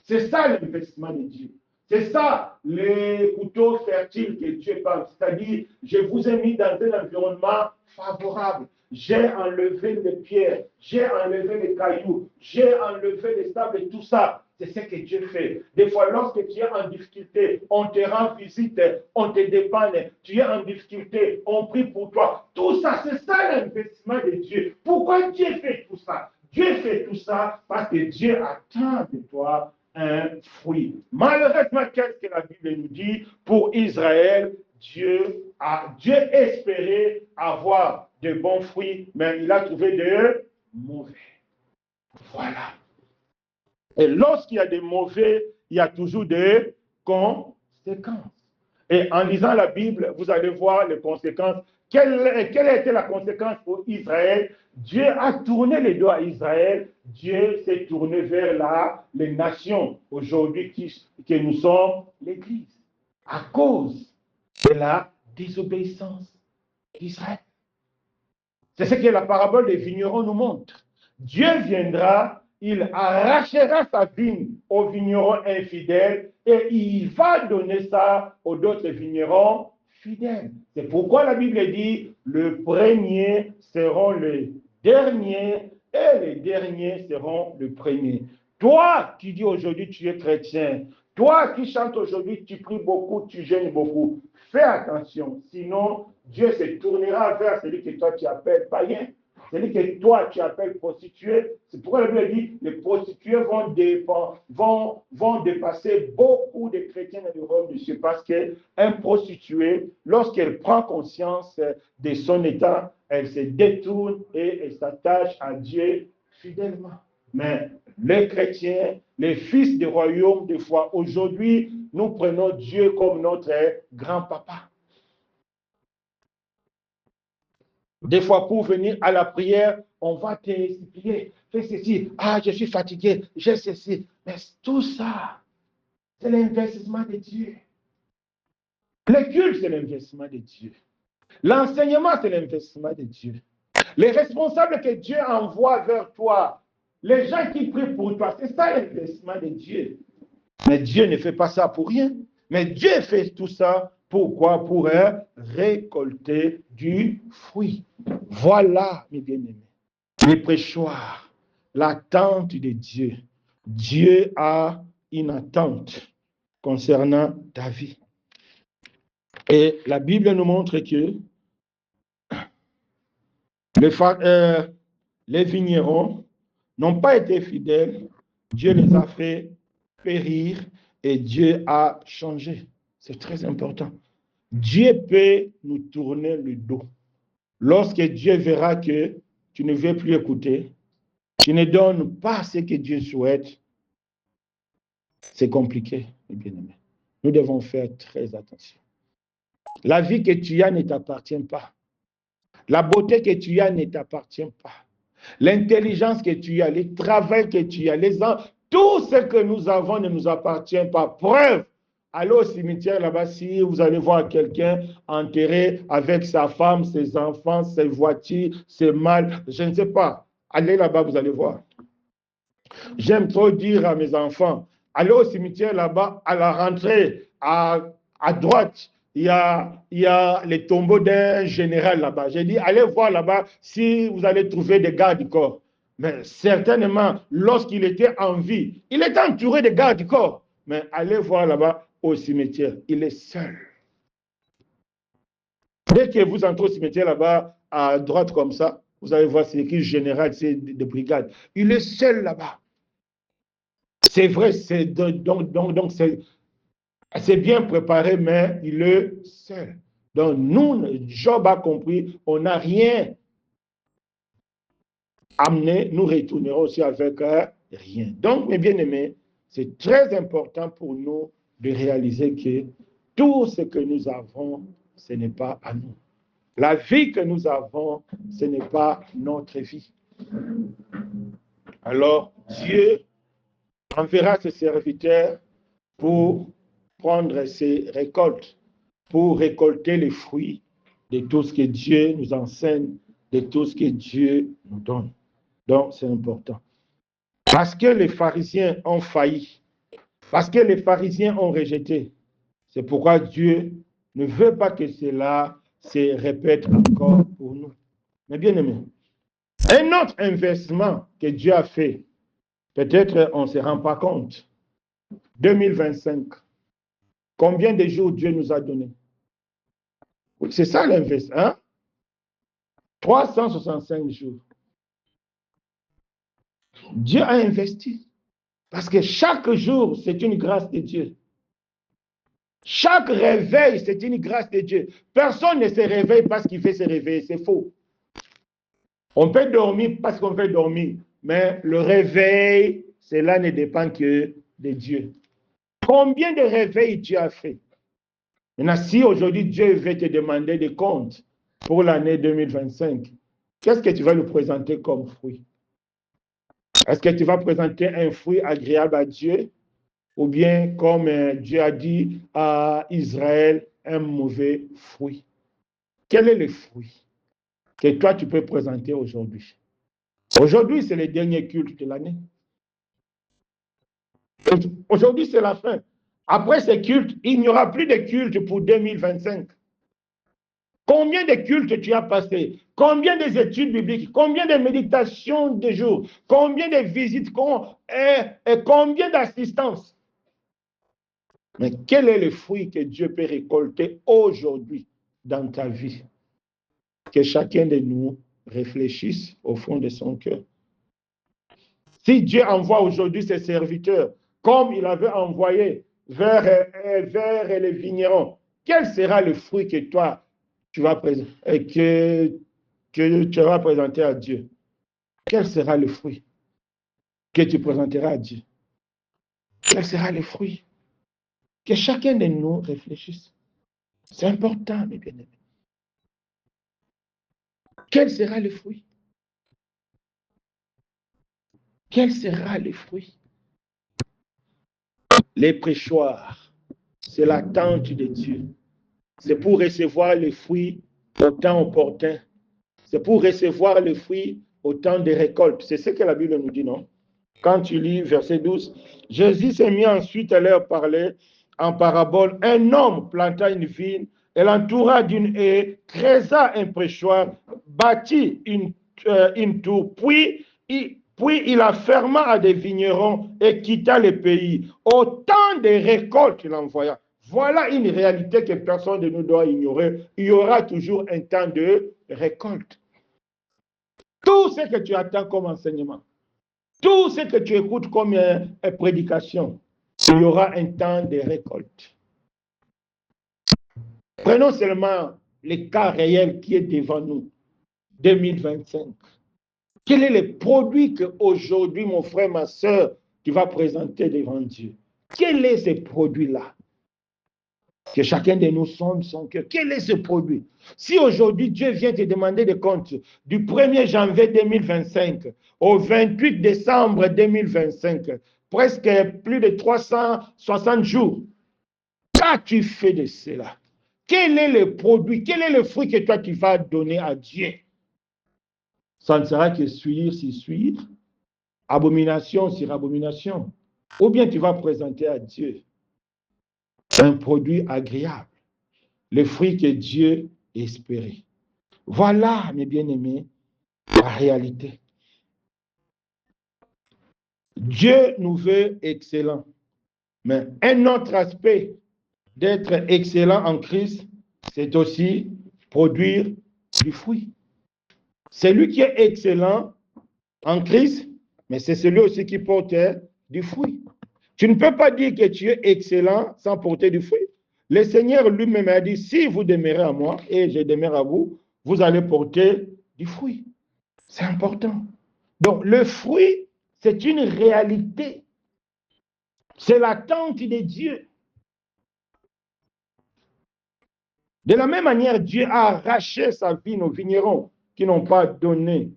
C'est ça l'investissement de Dieu. C'est ça les couteaux fertiles que Dieu parle. C'est-à-dire, je vous ai mis dans un environnement favorable. J'ai enlevé les pierres, j'ai enlevé les cailloux, j'ai enlevé les sables et tout ça. C'est ce que Dieu fait. Des fois, lorsque tu es en difficulté, on te rend visite, on te dépanne, tu es en difficulté, on prie pour toi. Tout ça, c'est ça l'investissement de Dieu. Pourquoi Dieu fait tout ça? Dieu fait tout ça parce que Dieu attend de toi un fruit. Malheureusement, qu'est-ce que la Bible nous dit? Pour Israël, Dieu espérait avoir de bons fruits, mais il a trouvé de mauvais. Voilà. Et lorsqu'il y a des mauvais, il y a toujours des conséquences. Et en lisant la Bible, vous allez voir les conséquences. Quelle était la conséquence pour Israël? Dieu a tourné les dos à Israël. Dieu s'est tourné vers les nations aujourd'hui que nous sommes l'Église, à cause de la désobéissance d'Israël. C'est ce que la parabole des vignerons nous montre. Dieu viendra, il arrachera sa vigne aux vignerons infidèles et il va donner ça aux autres vignerons fidèles. C'est pourquoi la Bible dit, le premier seront les derniers et les derniers seront les premiers. Toi qui dis aujourd'hui tu es chrétien, toi qui chantes aujourd'hui, tu pries beaucoup, tu jeûnes beaucoup, fais attention, sinon Dieu se tournera vers celui que toi tu appelles païen, celui que toi tu appelles prostituée. C'est pourquoi la Bible dit les prostituées vont dépasser beaucoup de chrétiens dans le royaume de Dieu, parce qu'un prostitué, lorsqu'elle prend conscience de son état, elle se détourne et elle s'attache à Dieu fidèlement. Mais les chrétiens, les fils du royaume, des fois, aujourd'hui, nous prenons Dieu comme notre grand-papa. Des fois, pour venir à la prière, on va te supplier, fais ceci, je suis fatigué, j'ai ceci. Mais tout ça, c'est l'investissement de Dieu. Le culte, c'est l'investissement de Dieu. L'enseignement, c'est l'investissement de Dieu. Les responsables que Dieu envoie vers toi, les gens qui prient pour toi, c'est ça l'investissement de Dieu. Mais Dieu ne fait pas ça pour rien. Mais Dieu fait tout ça, pourquoi? Pour récolter du fruit. Voilà, mes bien-aimés, les prêchoirs, l'attente de Dieu. Dieu a une attente concernant ta vie. Et la Bible nous montre que les vignerons n'ont pas été fidèles. Dieu les a fait périr et Dieu a changé. C'est très important. Dieu peut nous tourner le dos. Lorsque Dieu verra que tu ne veux plus écouter, tu ne donnes pas ce que Dieu souhaite, c'est compliqué, mes bien-aimés. Nous devons faire très attention. La vie que tu as ne t'appartient pas. La beauté que tu as ne t'appartient pas. L'intelligence que tu as, le travail que tu as, tout ce que nous avons ne nous appartient pas. Preuve, allez au cimetière là-bas, si vous allez voir quelqu'un enterré avec sa femme, ses enfants, ses voitures, ses mâles, je ne sais pas. Allez là-bas, vous allez voir. J'aime trop dire à mes enfants, allez au cimetière là-bas, à la rentrée, à droite, il y a les tombeaux d'un général là-bas. J'ai dit, allez voir là-bas si vous allez trouver des gardes du corps. Mais certainement, lorsqu'il était en vie, il était entouré de gardes du corps. Mais allez voir là-bas au cimetière, il est seul. Dès que vous entrez au cimetière là-bas, à droite comme ça, vous allez voir, c'est écrit général, c'est de brigade. Il est seul là-bas. C'est vrai, donc c'est bien préparé, mais il est seul. Donc, nous, Job a compris, on n'a rien amené, nous retournerons aussi avec rien. Donc, mes bien-aimés, c'est très important pour nous de réaliser que tout ce que nous avons, ce n'est pas à nous. La vie que nous avons, ce n'est pas notre vie. Alors, Dieu enverra ses serviteurs pour prendre ses récoltes, pour récolter les fruits de tout ce que Dieu nous enseigne, de tout ce que Dieu nous donne. Donc, c'est important. Parce que les pharisiens ont failli, parce que les pharisiens ont rejeté, c'est pourquoi Dieu ne veut pas que cela se répète encore pour nous. Mais bien aimé, un autre investissement que Dieu a fait, peut-être on ne se rend pas compte. 2025, combien de jours Dieu nous a donné? C'est ça l'investissement. Hein? 365 jours. Dieu a investi. Parce que chaque jour, c'est une grâce de Dieu. Chaque réveil, c'est une grâce de Dieu. Personne ne se réveille parce qu'il veut se réveiller. C'est faux. On peut dormir parce qu'on veut dormir. Mais le réveil, cela ne dépend que de Dieu. Combien de réveils Dieu a fait? Maintenant, si aujourd'hui Dieu veut te demander des comptes pour l'année 2025, qu'est-ce que tu vas lui présenter comme fruit? Est-ce que tu vas présenter un fruit agréable à Dieu? Ou bien, comme Dieu a dit à Israël, un mauvais fruit? Quel est le fruit que toi tu peux présenter aujourd'hui? Aujourd'hui, c'est le dernier culte de l'année. Aujourd'hui, c'est la fin. Après ce culte, il n'y aura plus de culte pour 2025. Combien de cultes tu as passé? Combien d'études bibliques? Combien de méditations de jour? Combien de visites? Combien d'assistances? Mais quel est le fruit que Dieu peut récolter aujourd'hui dans ta vie? Que chacun de nous réfléchisse au fond de son cœur. Si Dieu envoie aujourd'hui ses serviteurs, comme il avait envoyé vers les vignerons, quel sera le fruit que toi, tu vas présenter, que tu vas présenter à Dieu? Quel sera le fruit que tu présenteras à Dieu? Quel sera le fruit? Que chacun de nous réfléchisse. C'est important, mes bien-aimés. Quel sera le fruit? Quel sera le fruit? Les prêchoirs, c'est l'attente de Dieu. C'est pour recevoir les fruits au temps opportun. C'est pour recevoir les fruits au temps de récolte. C'est ce que la Bible nous dit, non? Quand tu lis verset 12, Jésus s'est mis ensuite à leur parler en parabole. Un homme planta une vigne et l'entoura d'une haie, creusa un prêchoir, bâtit une tour, puis il la ferma à des vignerons et quitta le pays. Au temps des récoltes, il envoya. Voilà une réalité que personne de nous doit ignorer. Il y aura toujours un temps de récolte. Tout ce que tu attends comme enseignement, tout ce que tu écoutes comme prédication, il y aura un temps de récolte. Prenons seulement le cas réel qui est devant nous, 2025. Quel est le produit qu'aujourd'hui, mon frère, ma soeur, tu vas présenter devant Dieu? Quel est ce produit-là? Que chacun de nous sonde son cœur. Quel est ce produit? Si aujourd'hui Dieu vient te demander des comptes du 1er janvier 2025 au 28 décembre 2025, presque plus de 360 jours, qu'as-tu fait de cela? Quel est le produit? Quel est le fruit que toi tu vas donner à Dieu? Ça ne sera que suivre sur suivre, abomination sur abomination. Ou bien tu vas présenter à Dieu un produit agréable, le fruit que Dieu espérait. Voilà, mes bien-aimés, la réalité. Dieu nous veut excellents. Mais un autre aspect d'être excellent en Christ, c'est aussi produire du fruit. Celui qui est excellent en Christ, mais c'est celui aussi qui porte du fruit. Tu ne peux pas dire que tu es excellent sans porter du fruit. Le Seigneur lui-même a dit, si vous demeurez à moi et je demeure à vous, vous allez porter du fruit. C'est important. Donc, le fruit, c'est une réalité. C'est l'attente de Dieu. De la même manière, Dieu a arraché sa vigne aux vignerons qui n'ont pas donné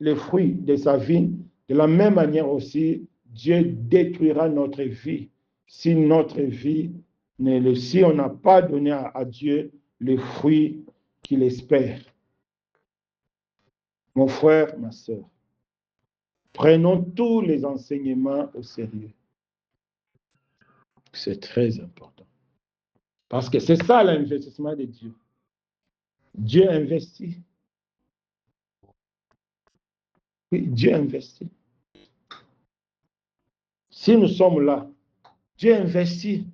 les fruits de sa vigne. De la même manière aussi, Dieu détruira notre vie si notre vie, si on n'a pas donné à Dieu les fruits qu'il espère. Mon frère, ma soeur, prenons tous les enseignements au sérieux. C'est très important. Parce que c'est ça l'investissement de Dieu. Dieu investit. Oui, Dieu investit. Si nous sommes là, Dieu investit.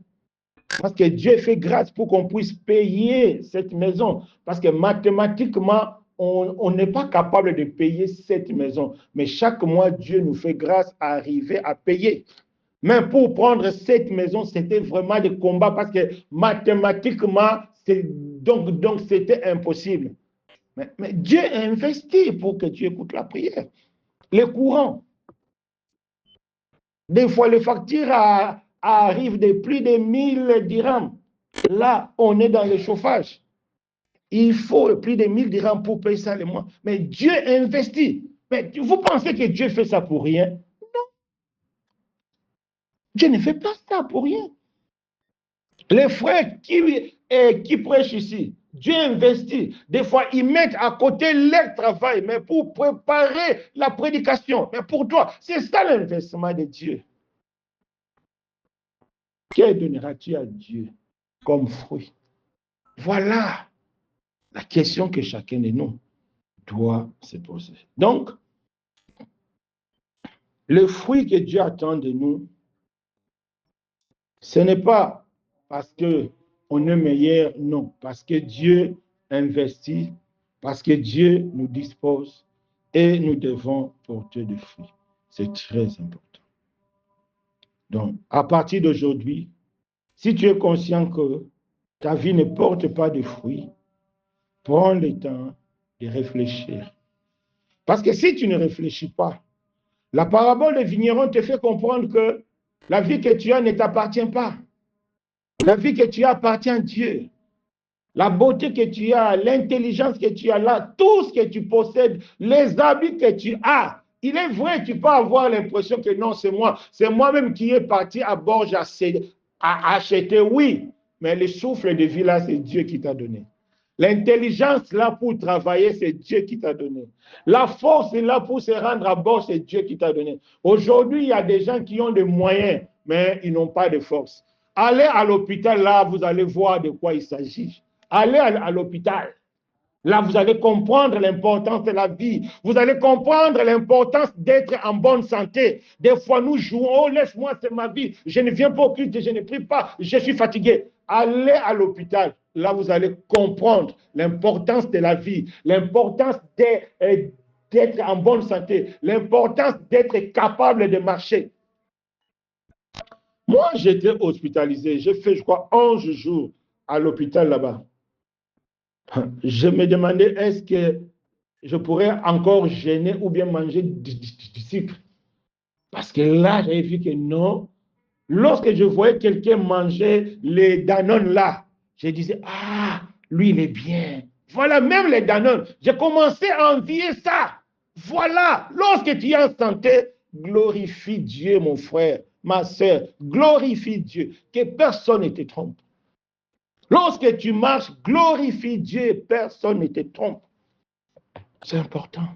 Parce que Dieu fait grâce pour qu'on puisse payer cette maison. Parce que mathématiquement, on n'est pas capable de payer cette maison. Mais chaque mois, Dieu nous fait grâce à arriver à payer. Mais pour prendre cette maison, c'était vraiment des combats parce que mathématiquement, donc c'était impossible. Mais Dieu investit pour que Dieu écoute la prière. Les courants. Des fois, les factures arrivent de plus de 1000 dirhams. Là, on est dans le chauffage. Il faut plus de 1000 dirhams pour payer ça le mois. Mais Dieu investit. Mais vous pensez que Dieu fait ça pour rien? Non. Dieu ne fait pas ça pour rien. Les frères qui prêchent ici, Dieu investit. Des fois, ils mettent à côté leur travail, mais pour préparer la prédication. Mais pour toi, c'est ça l'investissement de Dieu. Que donneras-tu à Dieu comme fruit? Voilà la question que chacun de nous doit se poser. Donc, le fruit que Dieu attend de nous, ce n'est pas parce qu'on est meilleur, non, parce que Dieu investit, parce que Dieu nous dispose et nous devons porter des fruits. C'est très important. Donc, à partir d'aujourd'hui, si tu es conscient que ta vie ne porte pas de fruits, prends le temps de réfléchir. Parce que si tu ne réfléchis pas, la parabole des vignerons te fait comprendre que la vie que tu as ne t'appartient pas. La vie que tu as appartient à Dieu. La beauté que tu as, l'intelligence que tu as là, tout ce que tu possèdes, les habits que tu as. Il est vrai, tu peux avoir l'impression que non, c'est moi-même qui est parti à Borges à acheter, oui, mais le souffle de vie là, c'est Dieu qui t'a donné. L'intelligence là pour travailler, c'est Dieu qui t'a donné. La force est là pour se rendre à bord, c'est Dieu qui t'a donné. Aujourd'hui, il y a des gens qui ont des moyens, mais ils n'ont pas de force. Allez à l'hôpital, là, vous allez voir de quoi il s'agit. Allez à l'hôpital. Là, vous allez comprendre l'importance de la vie. Vous allez comprendre l'importance d'être en bonne santé. Des fois, nous jouons, oh, laisse-moi, c'est ma vie. Je ne viens pas au culte, je ne prie pas, je suis fatigué. Allez à l'hôpital. Là, vous allez comprendre l'importance de la vie, l'importance d'être en bonne santé, l'importance d'être capable de marcher. Moi, j'étais hospitalisé. J'ai fait, je crois, 11 jours à l'hôpital là-bas. Je me demandais, est-ce que je pourrais encore gêner ou bien manger du sucre? Parce que là, j'avais vu que non. Lorsque je voyais quelqu'un manger les Danone là, je disais, ah, lui, il est bien. Voilà, même les Danone. J'ai commencé à envier ça. Voilà, lorsque tu es en santé, glorifie Dieu, mon frère, ma soeur, glorifie Dieu, que personne ne te trompe. Lorsque tu marches, glorifie Dieu, personne ne te trompe. C'est important.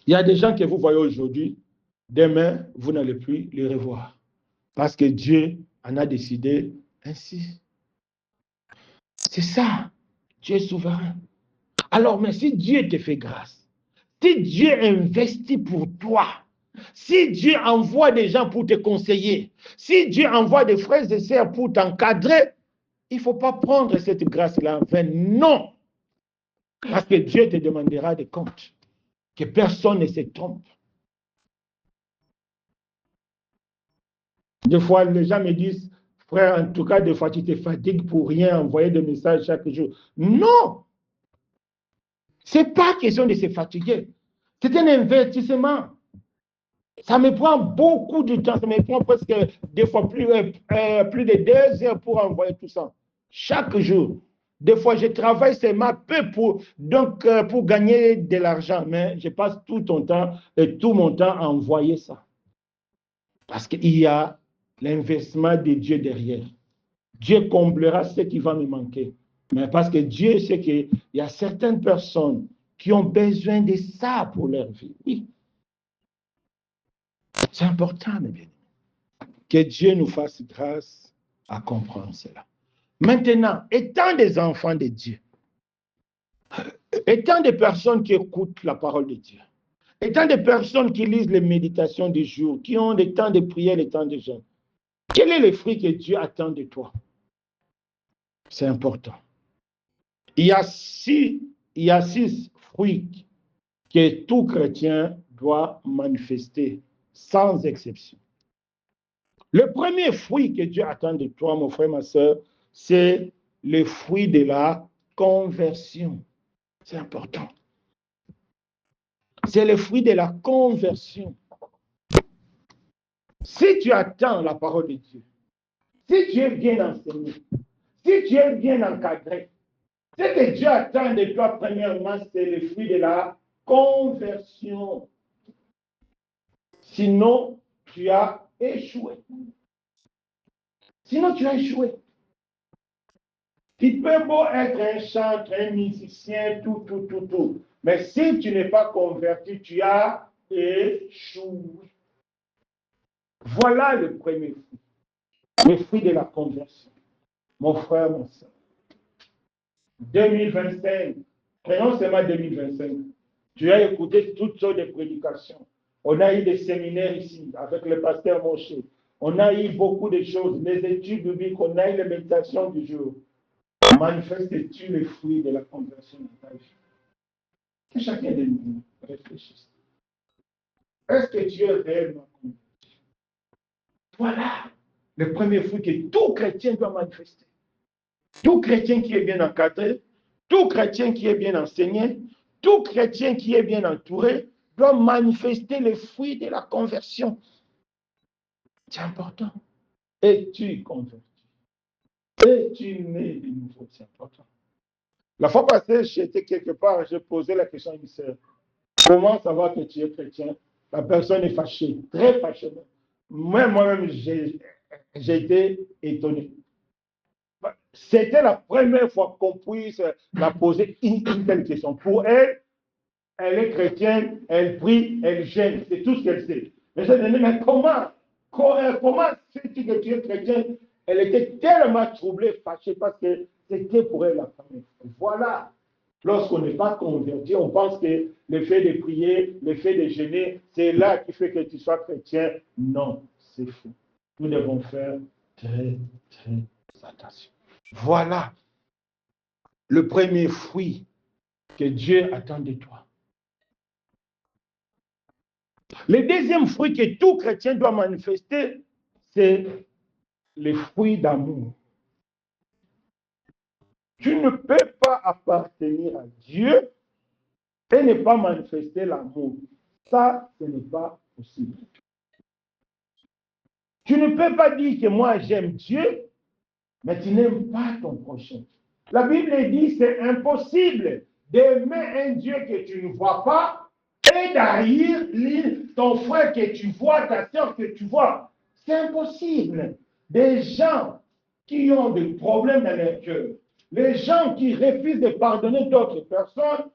Il y a des gens que vous voyez aujourd'hui, demain, vous n'allez plus les revoir. Parce que Dieu en a décidé ainsi. C'est ça. Dieu est souverain. Alors, mais si Dieu te fait grâce, si Dieu investit pour toi, si Dieu envoie des gens pour te conseiller, si Dieu envoie des frères et sœurs pour t'encadrer, il ne faut pas prendre cette grâce-là en vain. Non. Parce que Dieu te demandera des comptes. Que personne ne se trompe. Des fois, les gens me disent, frère, en tout cas, des fois, tu te fatigues pour rien, envoyer des messages chaque jour. Non! Ce n'est pas question de se fatiguer. C'est un investissement. Ça me prend beaucoup de temps. Ça me prend presque des fois plus de 2 heures pour envoyer tout ça. Chaque jour. Des fois, je travaille seulement peu pour gagner de l'argent, mais je passe tout mon temps à envoyer ça. Parce qu'il y a l'investissement de Dieu derrière. Dieu comblera ce qui va me manquer. Mais parce que Dieu sait qu'il y a certaines personnes qui ont besoin de ça pour leur vie. Oui. C'est important, mes bien. Que Dieu nous fasse grâce à comprendre cela. Maintenant, étant des enfants de Dieu, étant des personnes qui écoutent la parole de Dieu, étant des personnes qui lisent les méditations du jour, qui ont des temps de prière, des temps de jeûne, quel est le fruit que Dieu attend de toi? C'est important. Il y a six fruits que tout chrétien doit manifester, sans exception. Le premier fruit que Dieu attend de toi, mon frère, ma soeur, c'est le fruit de la conversion. C'est important. C'est le fruit de la conversion. Si tu attends la parole de Dieu, si tu es bien enseigné, si tu es bien encadré, ce que Dieu attend de toi, premièrement, c'est le fruit de la conversion. Sinon, tu as échoué. Sinon, tu as échoué. Tu peux beau être un chanteur, un musicien, tout. Mais si tu n'es pas converti, tu as échoué. Voilà le premier fruit. Le fruit de la conversion. Mon frère, mon soeur. 2025. Prenons seulement 2025. Tu as écouté toutes sortes de prédications. On a eu des séminaires ici avec le pasteur Moshe. On a eu beaucoup de choses. Les études bibliques, on a eu les méditations du jour. Manifestes-tu le fruit de la conversion de ta vie? Que chacun de nous réfléchisse. Est-ce que tu es réellement converti? Voilà le premier fruit que tout chrétien doit manifester. Tout chrétien qui est bien encadré, tout chrétien qui est bien enseigné, tout chrétien qui est bien entouré doit manifester le fruit de la conversion. C'est important. Es-tu converti? Es-tu né de nouveau? C'est important. La fois passée, j'étais quelque part, je posais la question à une sœur. Comment savoir que tu es chrétien? La personne est fâchée, très fâchée. Moi-même, j'ai été étonné. C'était la première fois qu'on puisse la poser une telle question. Pour elle, elle est chrétienne, elle prie, elle gêne, c'est tout ce qu'elle sait. Mais je me dis, mais comment sais-tu que tu es chrétienne? Elle était tellement troublée, fâchée, parce que c'était pour elle la première fois. Voilà. Lorsqu'on n'est pas converti, on pense que le fait de prier, le fait de jeûner, c'est là qui fait que tu sois chrétien. Non, c'est faux. Nous devons faire très attention. Voilà le premier fruit que Dieu attend de toi. Le deuxième fruit que tout chrétien doit manifester, c'est le fruit d'amour. Tu ne peux pas appartenir à Dieu et ne pas manifester l'amour. Ça, ce n'est pas possible. Tu ne peux pas dire que moi j'aime Dieu, mais tu n'aimes pas ton prochain. La Bible dit que c'est impossible d'aimer un Dieu que tu ne vois pas et d'haïr ton frère que tu vois, ta soeur que tu vois. C'est impossible. Des gens qui ont des problèmes dans leur cœur, les gens qui refusent de pardonner d'autres personnes,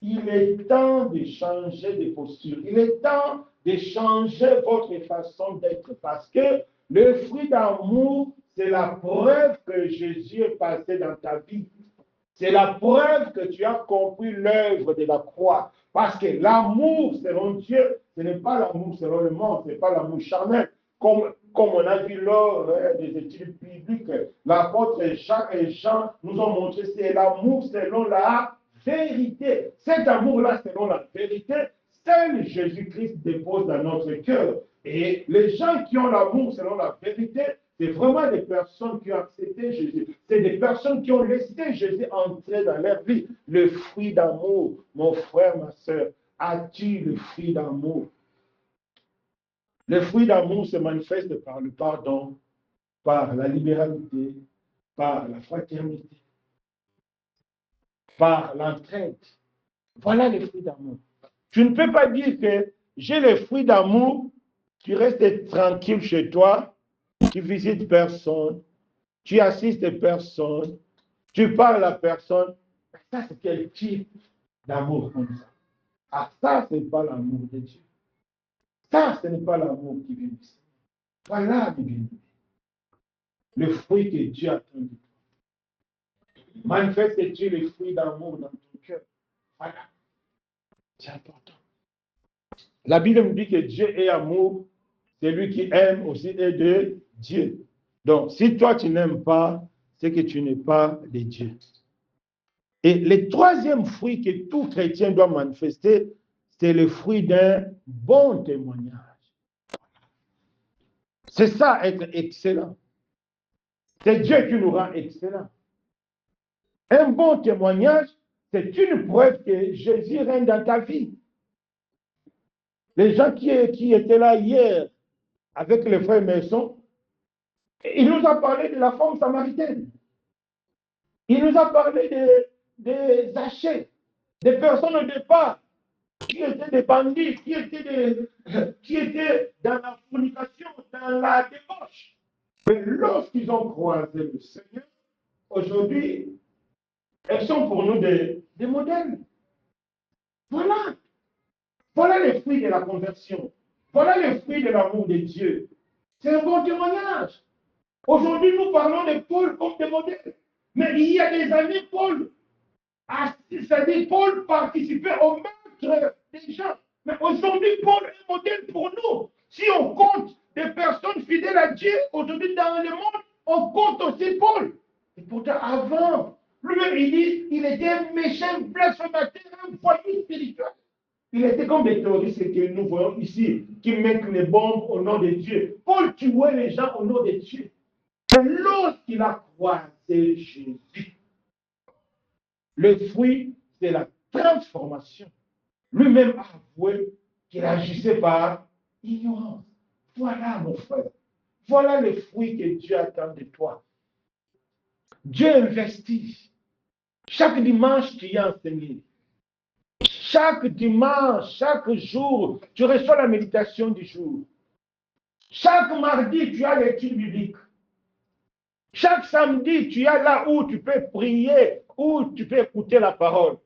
il est temps de changer de posture. Il est temps de changer votre façon d'être parce que le fruit d'amour, c'est la preuve que Jésus est passé dans ta vie. C'est la preuve que tu as compris l'œuvre de la croix. Parce que l'amour selon Dieu, ce n'est pas l'amour selon le monde, ce n'est pas l'amour charnel. Comme on a vu lors des études bibliques, l'apôtre Jacques et Jean nous ont montré c'est l'amour selon la vérité. Cet amour-là, selon la vérité, seul Jésus-Christ dépose dans notre cœur. Et les gens qui ont l'amour selon la vérité c'est vraiment des personnes qui ont accepté Jésus. C'est des personnes qui ont laissé Jésus entrer dans leur vie. Le fruit d'amour, mon frère, ma soeur, as-tu le fruit d'amour? Le fruit d'amour se manifeste par le pardon, par la libéralité, par la fraternité, par l'entraide. Voilà les fruits d'amour. Tu ne peux pas dire que j'ai les fruits d'amour, tu restes tranquille chez toi, tu visites personne, tu assistes personne, tu parles à personne. Ça, c'est quel type d'amour comme ça? Ah, ça, ce n'est pas l'amour de Dieu. Ça, ce n'est pas l'amour qui vient ici. Voilà, mes bien-aimés, le fruit que Dieu attend de toi. Manifeste-tu les fruits d'amour dans ton cœur. Voilà, c'est important. La Bible nous dit que Dieu est amour. Celui qui aime aussi est de Dieu. Donc, si toi, tu n'aimes pas, c'est que tu n'es pas de Dieu. Et le troisième fruit que tout chrétien doit manifester, c'est le fruit d'un bon témoignage. C'est ça, être excellent. C'est Dieu qui nous rend excellents. Un bon témoignage, c'est une preuve que Jésus règne dans ta vie. Les gens qui étaient là hier avec le frère Maison, il nous a parlé de la femme samaritaine. Il nous a parlé des Zachée, des personnes au départ qui étaient des bandits, qui étaient dans la fornication, dans la débauche. Mais lorsqu'ils ont croisé le Seigneur, aujourd'hui, elles sont pour nous des modèles. Voilà. Voilà les fruits de la conversion. Voilà les fruits de l'amour de Dieu. C'est un bon témoignage. Aujourd'hui, nous parlons de Paul comme des modèles. Mais il y a des années, c'est-à-dire Paul participait au meurtre des gens. Mais aujourd'hui, Paul est un modèle pour nous. Si on compte des personnes fidèles à Dieu, aujourd'hui dans le monde, on compte aussi Paul. Et pourtant, avant, lui-même, il dit, il était un méchant blasphémateur, un voyou spirituel. Il était comme des terroristes que nous voyons ici, qui mettent les bombes au nom de Dieu. Paul tuait les gens au nom de Dieu. Et lorsqu'il a croisé Jésus, le fruit, c'est la transformation. Lui-même a avoué qu'il agissait par ignorance. Voilà, mon frère. Voilà le fruit que Dieu attend de toi. Dieu investit. Chaque dimanche, tu y as enseigné. Chaque dimanche, chaque jour, tu reçois la méditation du jour. Chaque mardi, tu as l'étude biblique. Chaque samedi, tu es là où tu peux prier, où tu peux écouter la parole.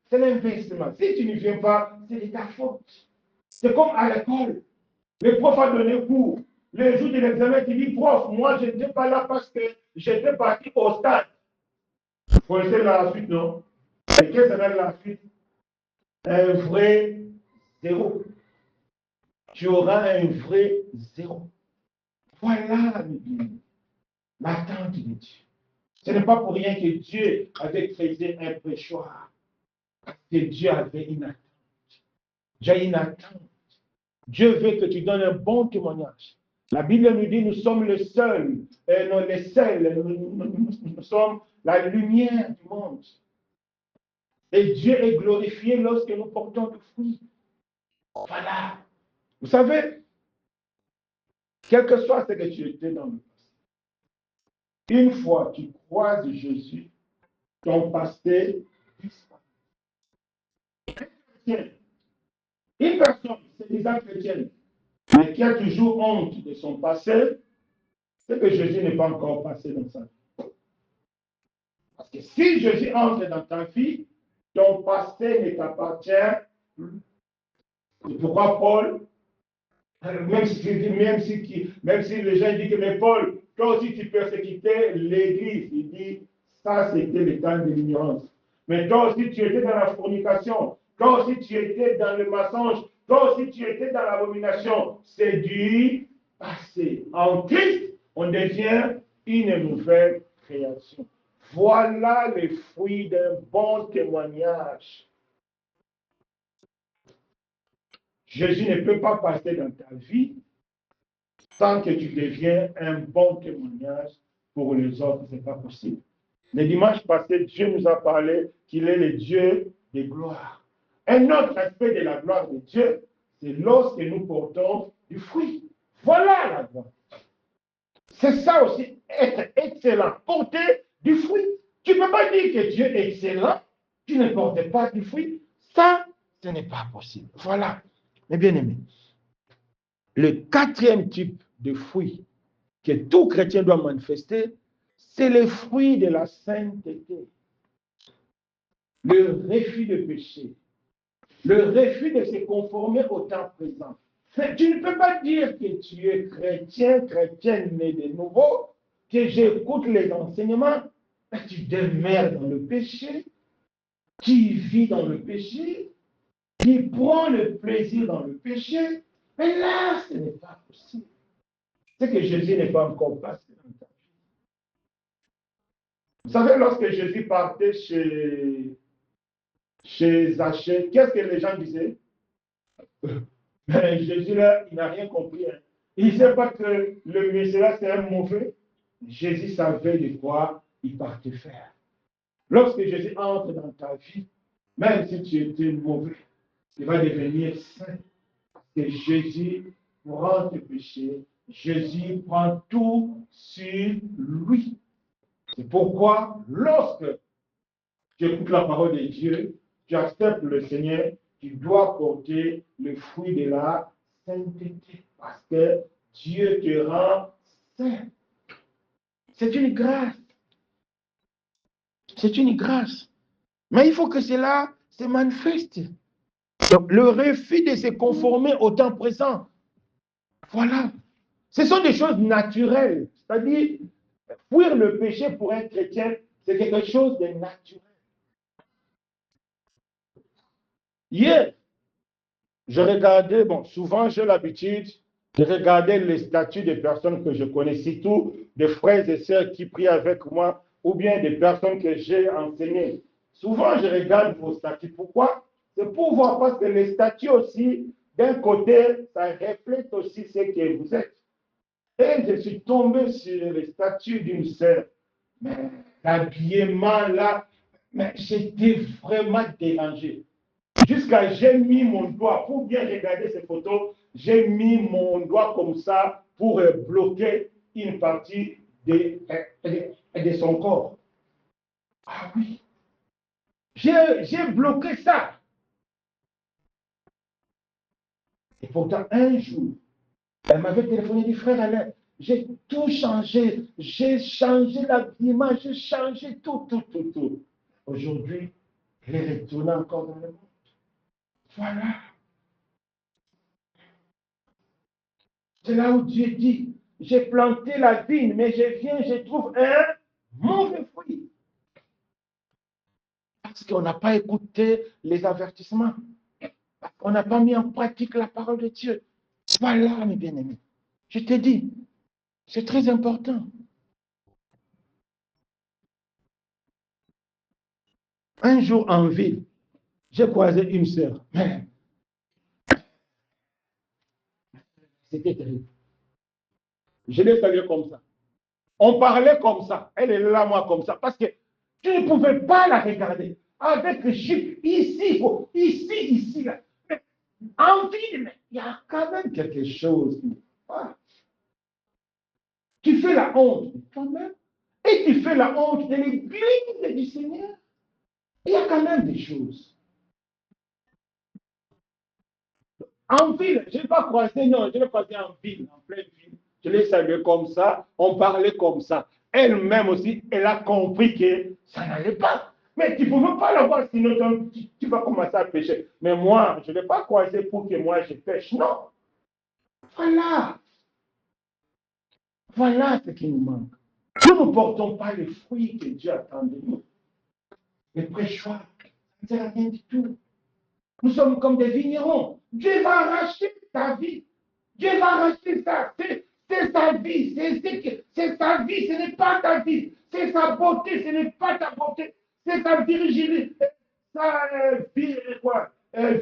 C'est l'investissement. Si tu ne viens pas, c'est de ta faute. C'est comme à l'école. Le prof a donné cours. Le jour de l'examen, tu dis, prof, moi, je n'étais pas là parce que j'étais parti au stade. Il faut essayer la suite, non? Et quelle sera la suite? Un vrai zéro. Tu auras un vrai zéro. Voilà, l'attente de Dieu. Ce n'est pas pour rien que Dieu avait créé un prêchoir. Que Dieu avait une attente. Dieu a une attente. Dieu veut que tu donnes un bon témoignage. La Bible nous dit nous sommes les seuls, non les seuls, nous sommes la lumière du monde. Et Dieu est glorifié lorsque nous portons du fruit. Voilà. Vous savez, quel que soit ce que tu étais dans le passé, une fois tu croises Jésus, ton passé disparaît. Une personne, c'est disant chrétienne, mais qui a toujours honte de son passé, c'est que Jésus n'est pas encore passé dans sa vie. Parce que si Jésus entre dans ta vie, ton passé ne t'appartient plus. C'est pourquoi Paul, même si les gens disent que mais Paul, toi aussi tu persécutais l'Église, il dit, ça c'était le temps de l'ignorance. Mais toi aussi tu étais dans la fornication, toi aussi tu étais dans le mensonge, toi aussi tu étais dans l'abomination. C'est du passé. En Christ, on devient une nouvelle création. Voilà les fruits d'un bon témoignage. Jésus ne peut pas passer dans ta vie sans que tu deviennes un bon témoignage pour les autres. Ce n'est pas possible. Le dimanche passé, Dieu nous a parlé qu'il est le Dieu de gloire. Un autre aspect de la gloire de Dieu, c'est lorsque nous portons du fruit. Voilà la gloire. C'est ça aussi, être excellent, porter du fruit. Tu ne peux pas dire que Dieu est excellent, tu ne portes pas du fruit. Ça, ce n'est pas possible. Voilà. Mes bien-aimés, le quatrième type de fruit que tout chrétien doit manifester, c'est le fruit de la sainteté. Le refus de péché, le refus de se conformer au temps présent. Tu ne peux pas dire que tu es chrétien, chrétienne né de nouveau, que j'écoute les enseignements, mais tu demeures dans le péché, tu vis dans le péché, tu prends le plaisir dans le péché, mais là, ce n'est pas possible. C'est que Jésus n'est pas encore passé dans ta vie. Vous savez, lorsque Jésus partait chez Zachée, qu'est-ce que les gens disaient? Mais Jésus, là, il n'a rien compris. Hein. Il ne sait pas que le monsieur là, c'est un mauvais. Jésus savait de quoi il partait faire. Lorsque Jésus entre dans ta vie, même si tu étais mauvais, il va devenir saint. Parce que Jésus prend tes péchés. Jésus prend tout sur lui. C'est pourquoi, lorsque tu écoutes la parole de Dieu, tu acceptes le Seigneur, tu dois porter le fruit de la sainteté. Parce que Dieu te rend saint. C'est une grâce. C'est une grâce. Mais il faut que cela se manifeste. Donc, le refus de se conformer au temps présent. Voilà. Ce sont des choses naturelles. C'est-à-dire, fuir le péché pour un chrétien, c'est quelque chose de naturel. Hier, je regardais, bon, souvent j'ai l'habitude de regarder les statuts des personnes que je connais, surtout des frères et sœurs qui prient avec moi, ou bien des personnes que j'ai enseignées. Souvent, je regarde vos statuts. Pourquoi? C'est pour voir, parce que les statuts aussi, d'un côté, ça reflète aussi ce que vous êtes. Et je suis tombé sur les statuts d'une sœur. Mais l'habillement là, mais j'étais vraiment dérangé. Jusqu'à j'ai mis mon doigt, pour bien regarder ces photos, j'ai mis mon doigt comme ça pour bloquer une partie de son corps. Ah oui, j'ai bloqué ça. Et pourtant, un jour, elle m'avait téléphoné, dit frère Alain, j'ai tout changé, j'ai changé l'habillement, j'ai changé tout. Aujourd'hui, elle est retournée encore dans le monde. Voilà. C'est là où Dieu dit, j'ai planté la vigne, mais je viens, je trouve un mauvais fruit. Parce qu'on n'a pas écouté les avertissements. On n'a pas mis en pratique la parole de Dieu. Voilà, mes bien-aimés. Je te dis, c'est très important. Un jour en ville, j'ai croisé une sœur. C'était terrible. Je l'ai saluée comme ça. On parlait comme ça. Elle est là, moi, comme ça. Parce que tu ne pouvais pas la regarder. Avec le jupe ici, ici, là. Mais en ville, mais il y a quand même quelque chose. Ah. Tu fais la honte, quand même. Et tu fais la honte de l'église du Seigneur. Il y a quand même des choses. En ville, je n'ai pas croisé, non, je l'ai croisé en ville, en pleine ville. Je l'ai salué comme ça, on parlait comme ça. Elle-même aussi, elle a compris que ça n'allait pas. Mais tu ne pouvais pas la voir, sinon tu vas commencer à pécher. Mais moi, je ne l'ai pas croisé pour que moi je pêche. Non. Voilà. Voilà ce qui nous manque. Nous ne portons pas les fruits que Dieu attend de nous. Les prêchoirs, ça ne sert à rien du tout. Nous sommes comme des vignerons. Dieu va arracher ta vie. Dieu va arracher ça. C'est sa vie. C'est sa vie. Ce n'est pas ta vie. C'est sa beauté. Ce n'est pas ta beauté. C'est sa virilité.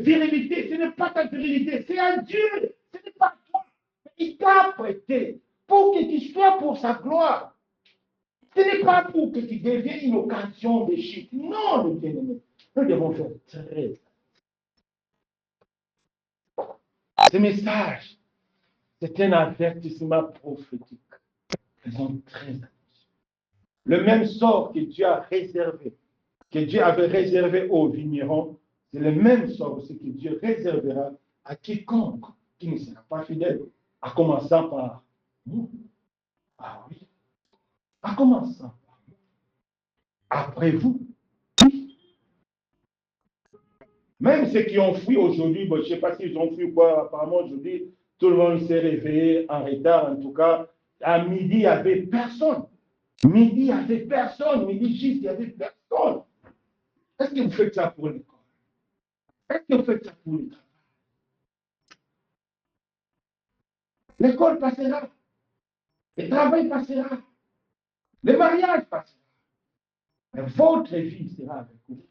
Virilité. Ce n'est pas ta virilité. C'est à Dieu. Ce n'est pas toi. Il t'a prêté pour que tu sois pour sa gloire. Ce n'est pas pour que tu deviennes une occasion de chute. Non, le bien-aimé. Nous devons faire très. Ce message, c'est un avertissement prophétique. Faisons très attention. Le même sort que Dieu a réservé, que Dieu avait réservé aux vignerons, c'est le même sort aussi que Dieu réservera à quiconque qui ne sera pas fidèle, en commençant par nous. Ah oui, en commençant par nous. Après vous. Même ceux qui ont fui aujourd'hui, bon, je ne sais pas s'ils ont fui ou quoi, apparemment aujourd'hui, tout le monde s'est réveillé en retard, en tout cas. À midi, il n'y avait personne. Midi, il n'y avait personne. Midi juste, il n'y avait personne. Est-ce que vous faites ça pour l'école? Est-ce que vous faites ça pour le travail? L'école passera. Le travail passera. Le mariage passera. Mais votre vie sera avec vous.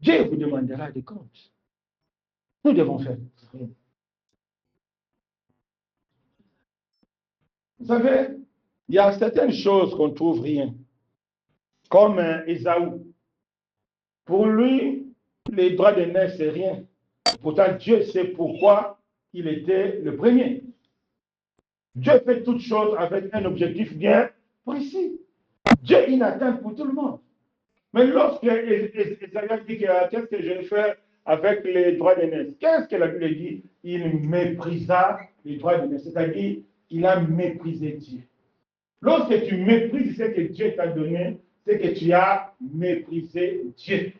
Dieu vous demandera des comptes. Nous devons faire très. Vous savez, il y a certaines choses qu'on ne trouve rien. Comme Ésaü. Pour lui, les droits de naissance, c'est rien. Pourtant, Dieu sait pourquoi il était le premier. Dieu fait toutes choses avec un objectif bien précis. Dieu, il attend pour tout le monde. Mais lorsque Esaïe dit qu'est-ce que je vais faire avec les droits de naissance, qu'est-ce que la Bible dit? Il méprisa les droits de naissance, c'est-à-dire il a méprisé Dieu. Lorsque tu méprises ce que Dieu t'a donné, c'est que tu as méprisé Dieu.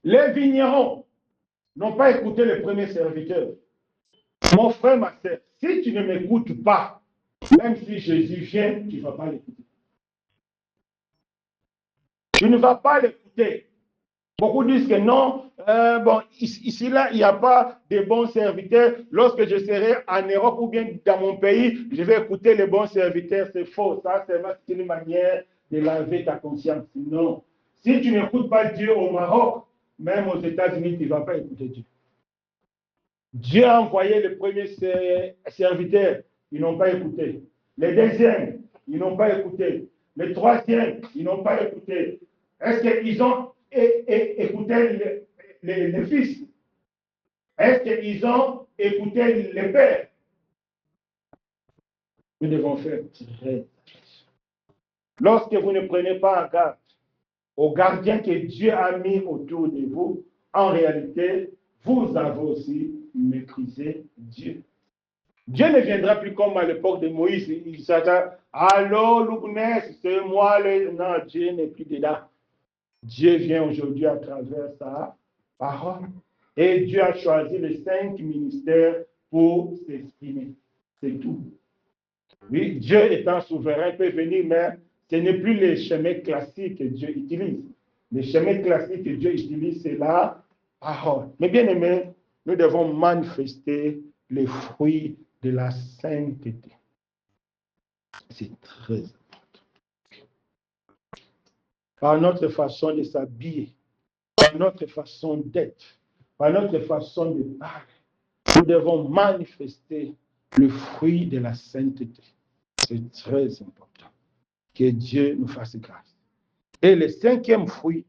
Les vignerons n'ont pas écouté le premier serviteur. Mon frère, ma soeur, si tu ne m'écoutes pas, même si Jésus vient, tu ne vas pas l'écouter. Tu ne vas pas l'écouter. Beaucoup disent que non, bon, ici, là, il n'y a pas de bons serviteurs. Lorsque je serai en Europe ou bien dans mon pays, je vais écouter les bons serviteurs. C'est faux. Ça, c'est une manière de laver ta conscience. Non. Si tu n'écoutes pas Dieu au Maroc, même aux États-Unis, tu ne vas pas écouter Dieu. Dieu a envoyé les premiers serviteurs. Ils n'ont pas écouté. Les deuxièmes, ils n'ont pas écouté. Les troisièmes, ils n'ont pas écouté. Est-ce qu'ils ont écouté les fils? Est-ce qu'ils ont écouté les pères? Nous devons faire très attention. Lorsque vous ne prenez pas en garde aux gardiens que Dieu a mis autour de vous, en réalité, vous avez aussi méprisé Dieu. Dieu ne viendra plus comme à l'époque de Moïse. Il s'attend, allô, Loubnès, c'est moi. Non, Dieu n'est plus dedans. Dieu vient aujourd'hui à travers sa parole. Et Dieu a choisi les 5 ministères pour s'exprimer. C'est tout. Oui, Dieu étant souverain peut venir, mais ce n'est plus les chemins classiques que Dieu utilise. Les chemins classiques que Dieu utilise, c'est la parole. Mais bien aimé, nous devons manifester les fruits de la sainteté. C'est très important. Par notre façon de s'habiller, par notre façon d'être, par notre façon de parler, nous devons manifester le fruit de la sainteté. C'est très important. Que Dieu nous fasse grâce. Et le 5e fruit,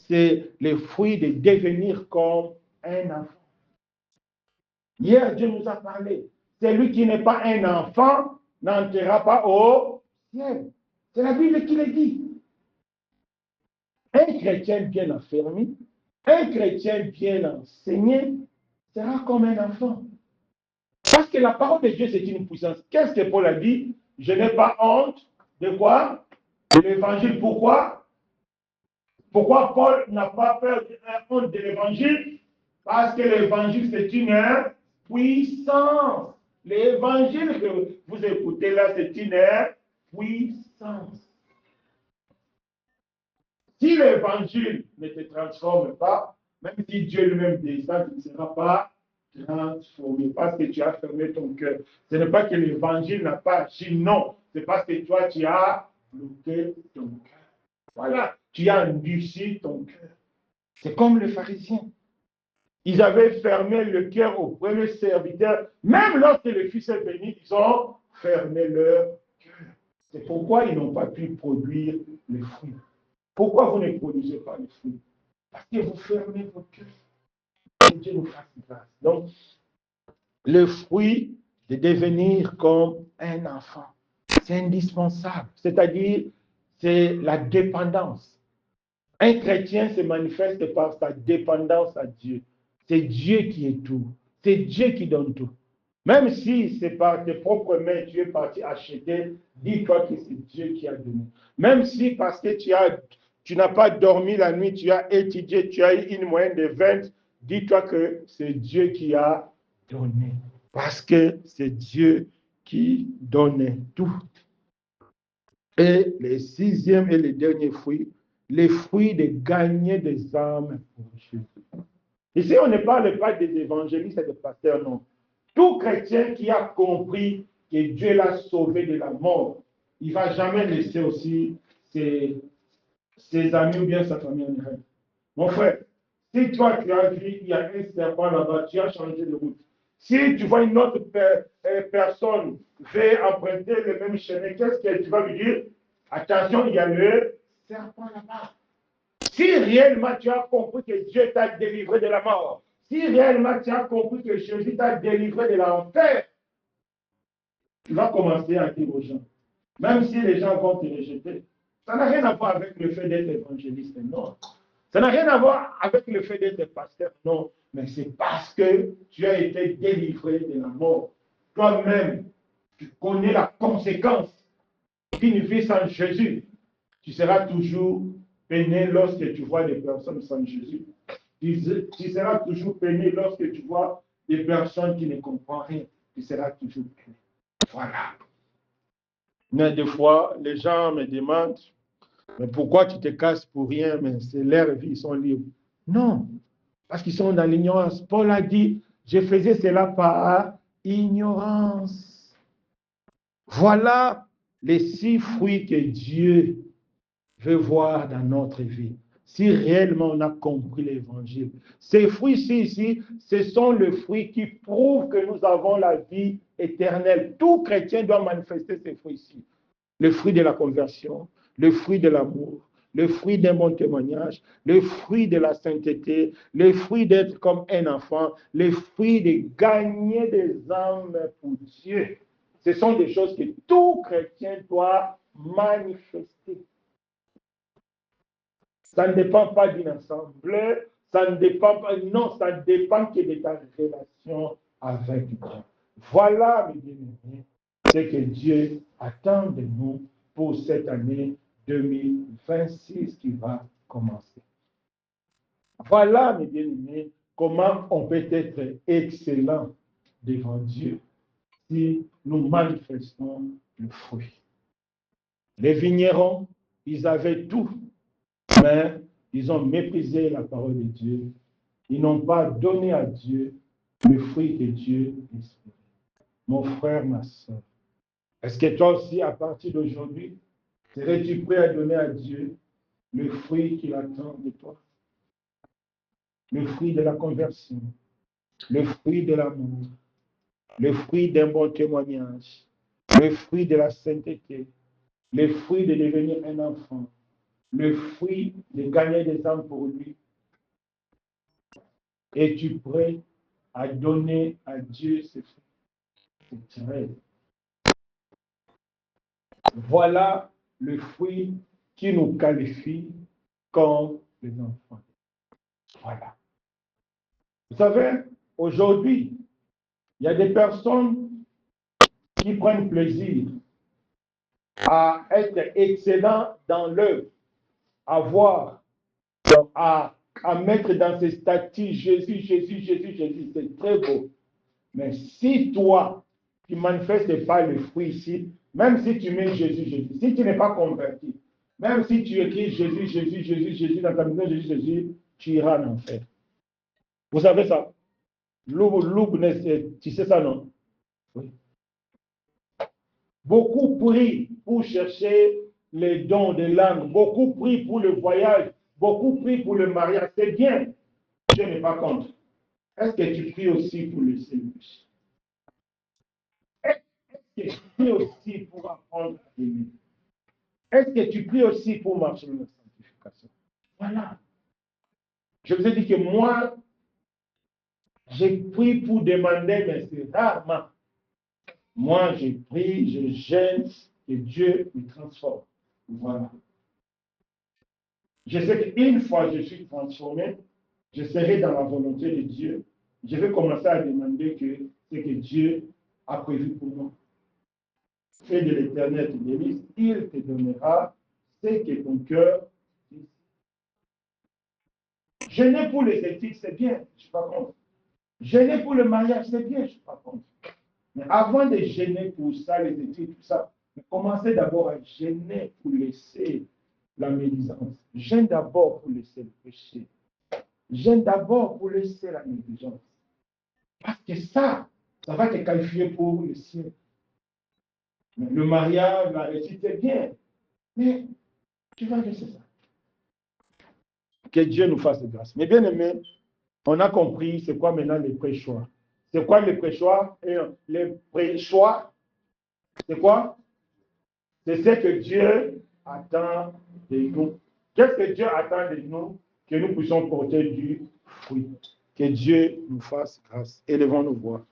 c'est le fruit de devenir comme un enfant. Hier, Dieu nous a parlé. Celui qui n'est pas un enfant n'entrera pas au ciel. C'est la Bible qui le dit. Un chrétien bien affermi, un chrétien bien enseigné sera comme un enfant. Parce que la parole de Dieu, c'est une puissance. Qu'est-ce que Paul a dit? Je n'ai pas honte de quoi? De l'évangile. Pourquoi? Pourquoi Paul n'a pas peur honte de l'évangile? Parce que l'évangile, c'est une puissance. L'évangile que vous écoutez là, c'est une puissance. Si l'évangile ne te transforme pas, même si Dieu lui-même descend, tu ne seras pas transformé parce que tu as fermé ton cœur. Ce n'est pas que l'évangile n'a pas agi, non. C'est parce que toi, tu as bloqué ton cœur. Voilà, tu as endurci ton cœur. C'est comme les pharisiens. Ils avaient fermé le cœur au premier serviteur. Même lorsque le Fils est venu, ils ont fermé leur cœur. C'est pourquoi ils n'ont pas pu produire les fruits. Pourquoi vous ne produisez pas les fruits? Parce que vous fermez votre cœur. Que Dieu nous fasse grâce. Donc, le fruit de devenir comme un enfant, c'est indispensable. C'est-à-dire, c'est la dépendance. Un chrétien se manifeste par sa dépendance à Dieu. C'est Dieu qui est tout. C'est Dieu qui donne tout. Même si c'est par tes propres mains tu es parti acheter, dis-toi que c'est Dieu qui a donné. Même si parce que tu n'as pas dormi la nuit, tu as étudié, tu as eu une moyenne de 20, dis-toi que c'est Dieu qui a donné. Parce que c'est Dieu qui donne tout. Et le sixième et le dernier fruit, les fruits de gagner des âmes pour Jésus. Ici, on ne parle pas des évangélistes et des pasteurs, non. Tout chrétien qui a compris que Dieu l'a sauvé de la mort, il ne va jamais laisser aussi ses amis ou bien sa famille en Israël. Mon frère, si toi tu as vu, il y a un serpent là-bas, tu as changé de route. Si tu vois une autre personne faire emprunter le même chemin, qu'est-ce que tu vas lui dire? Attention, il y a le serpent là-bas. Si réellement tu as compris que Dieu t'a délivré de la mort, si réellement tu as compris que Jésus t'a délivré de l'enfer, tu vas commencer à dire aux gens, même si les gens vont te rejeter, ça n'a rien à voir avec le fait d'être évangéliste, non. Ça n'a rien à voir avec le fait d'être pasteur, non. Mais c'est parce que tu as été délivré de la mort. Toi-même, tu connais la conséquence d'une vie sans Jésus. Tu seras toujours peiné lorsque tu vois des personnes sans Jésus. Tu seras toujours peiné lorsque tu vois des personnes qui ne comprennent rien. Tu seras toujours peiné. Voilà. Mais des fois, les gens me demandent, mais pourquoi tu te casses pour rien? Mais c'est leur vie, ils sont libres. Non, parce qu'ils sont dans l'ignorance. Paul a dit, je faisais cela par ignorance. Voilà les 6 fruits que Dieu veut voir dans notre vie. Si réellement on a compris l'évangile. Ces fruits-ci, ici, ce sont les fruits qui prouvent que nous avons la vie éternelle. Tout chrétien doit manifester ces fruits-ci. Le fruit de la conversion, le fruit de l'amour, le fruit d'un bon témoignage, le fruit de la sainteté, le fruit d'être comme un enfant, le fruit de gagner des âmes pour Dieu. Ce sont des choses que tout chrétien doit manifester. Ça ne dépend pas d'une assemblée, ça ne dépend pas, non, ça dépend que de ta relation avec Dieu. Voilà, mes bien-aimés, ce que Dieu attend de nous pour cette année 2026 qui va commencer. Voilà, mes bien-aimés, comment on peut être excellent devant Dieu si nous manifestons le fruit. Les vignerons, ils avaient tout, mais ils ont méprisé la parole de Dieu. Ils n'ont pas donné à Dieu le fruit que Dieu espérait. Mon frère, ma soeur, est-ce que toi aussi, à partir d'aujourd'hui, serais-tu prêt à donner à Dieu le fruit qu'il attend de toi? Le fruit de la conversion, le fruit de l'amour, le fruit d'un bon témoignage, le fruit de la sainteté, le fruit de devenir un enfant, le fruit de gagner des âmes pour lui. Es-tu prêt à donner à Dieu ce fruit? C'est vrai. Voilà le fruit qui nous qualifie comme les enfants. Voilà. Vous savez, aujourd'hui, il y a des personnes qui prennent plaisir à être excellents dans l'œuvre, à voir, à mettre dans ces statuts Jésus, Jésus, Jésus, Jésus. C'est très beau. Mais si toi, tu ne manifestes pas le fruit ici, même si tu mets Jésus, Jésus, si tu n'es pas converti, même si tu écris Jésus, Jésus, Jésus, Jésus dans ta maison, Jésus, Jésus, tu iras en enfer. Vous savez ça? Tu sais ça, non? Oui. Beaucoup prient pour chercher les dons de langue. Beaucoup prient pour le voyage. Beaucoup prient pour le mariage. C'est bien. Je n'ai pas contre. Est-ce que tu pries aussi pour laisser le péché? Est-ce que tu pries aussi pour apprendre à aimer? Est-ce que tu pries aussi pour marcher dans la sanctification? Voilà. Je vous ai dit que moi, j'ai pris pour demander, mais c'est rarement. Moi, je prie, je gêne, que Dieu me transforme. Voilà. Je sais qu'une fois je suis transformé, je serai dans la volonté de Dieu. Je vais commencer à demander ce que Dieu a prévu pour moi. Fais de l'Éternel te bénisse, il te donnera ce que ton cœur désire. Jeûner pour les études, c'est bien, je ne suis pas contre. Jeûner pour le mariage, c'est bien, je ne suis pas contre. Mais avant de jeûner pour ça, les études, tout ça, commencez d'abord à jeûner pour laisser la médisance. Jeûne d'abord pour laisser le péché. Jeûne d'abord pour laisser la négligence. Parce que ça va te qualifier pour le ciel. Le mariage, la réussite, c'est bien. Mais tu vas laisser ça. Que Dieu nous fasse grâce. Mais bien aimé, on a compris c'est quoi maintenant les pré-choix. C'est quoi les pré-choix? Les pré-choix, c'est quoi? C'est ce que Dieu attend de nous. Qu'est-ce que Dieu attend de nous? Que nous puissions porter du fruit. Que Dieu nous fasse grâce. Élevons nos voix.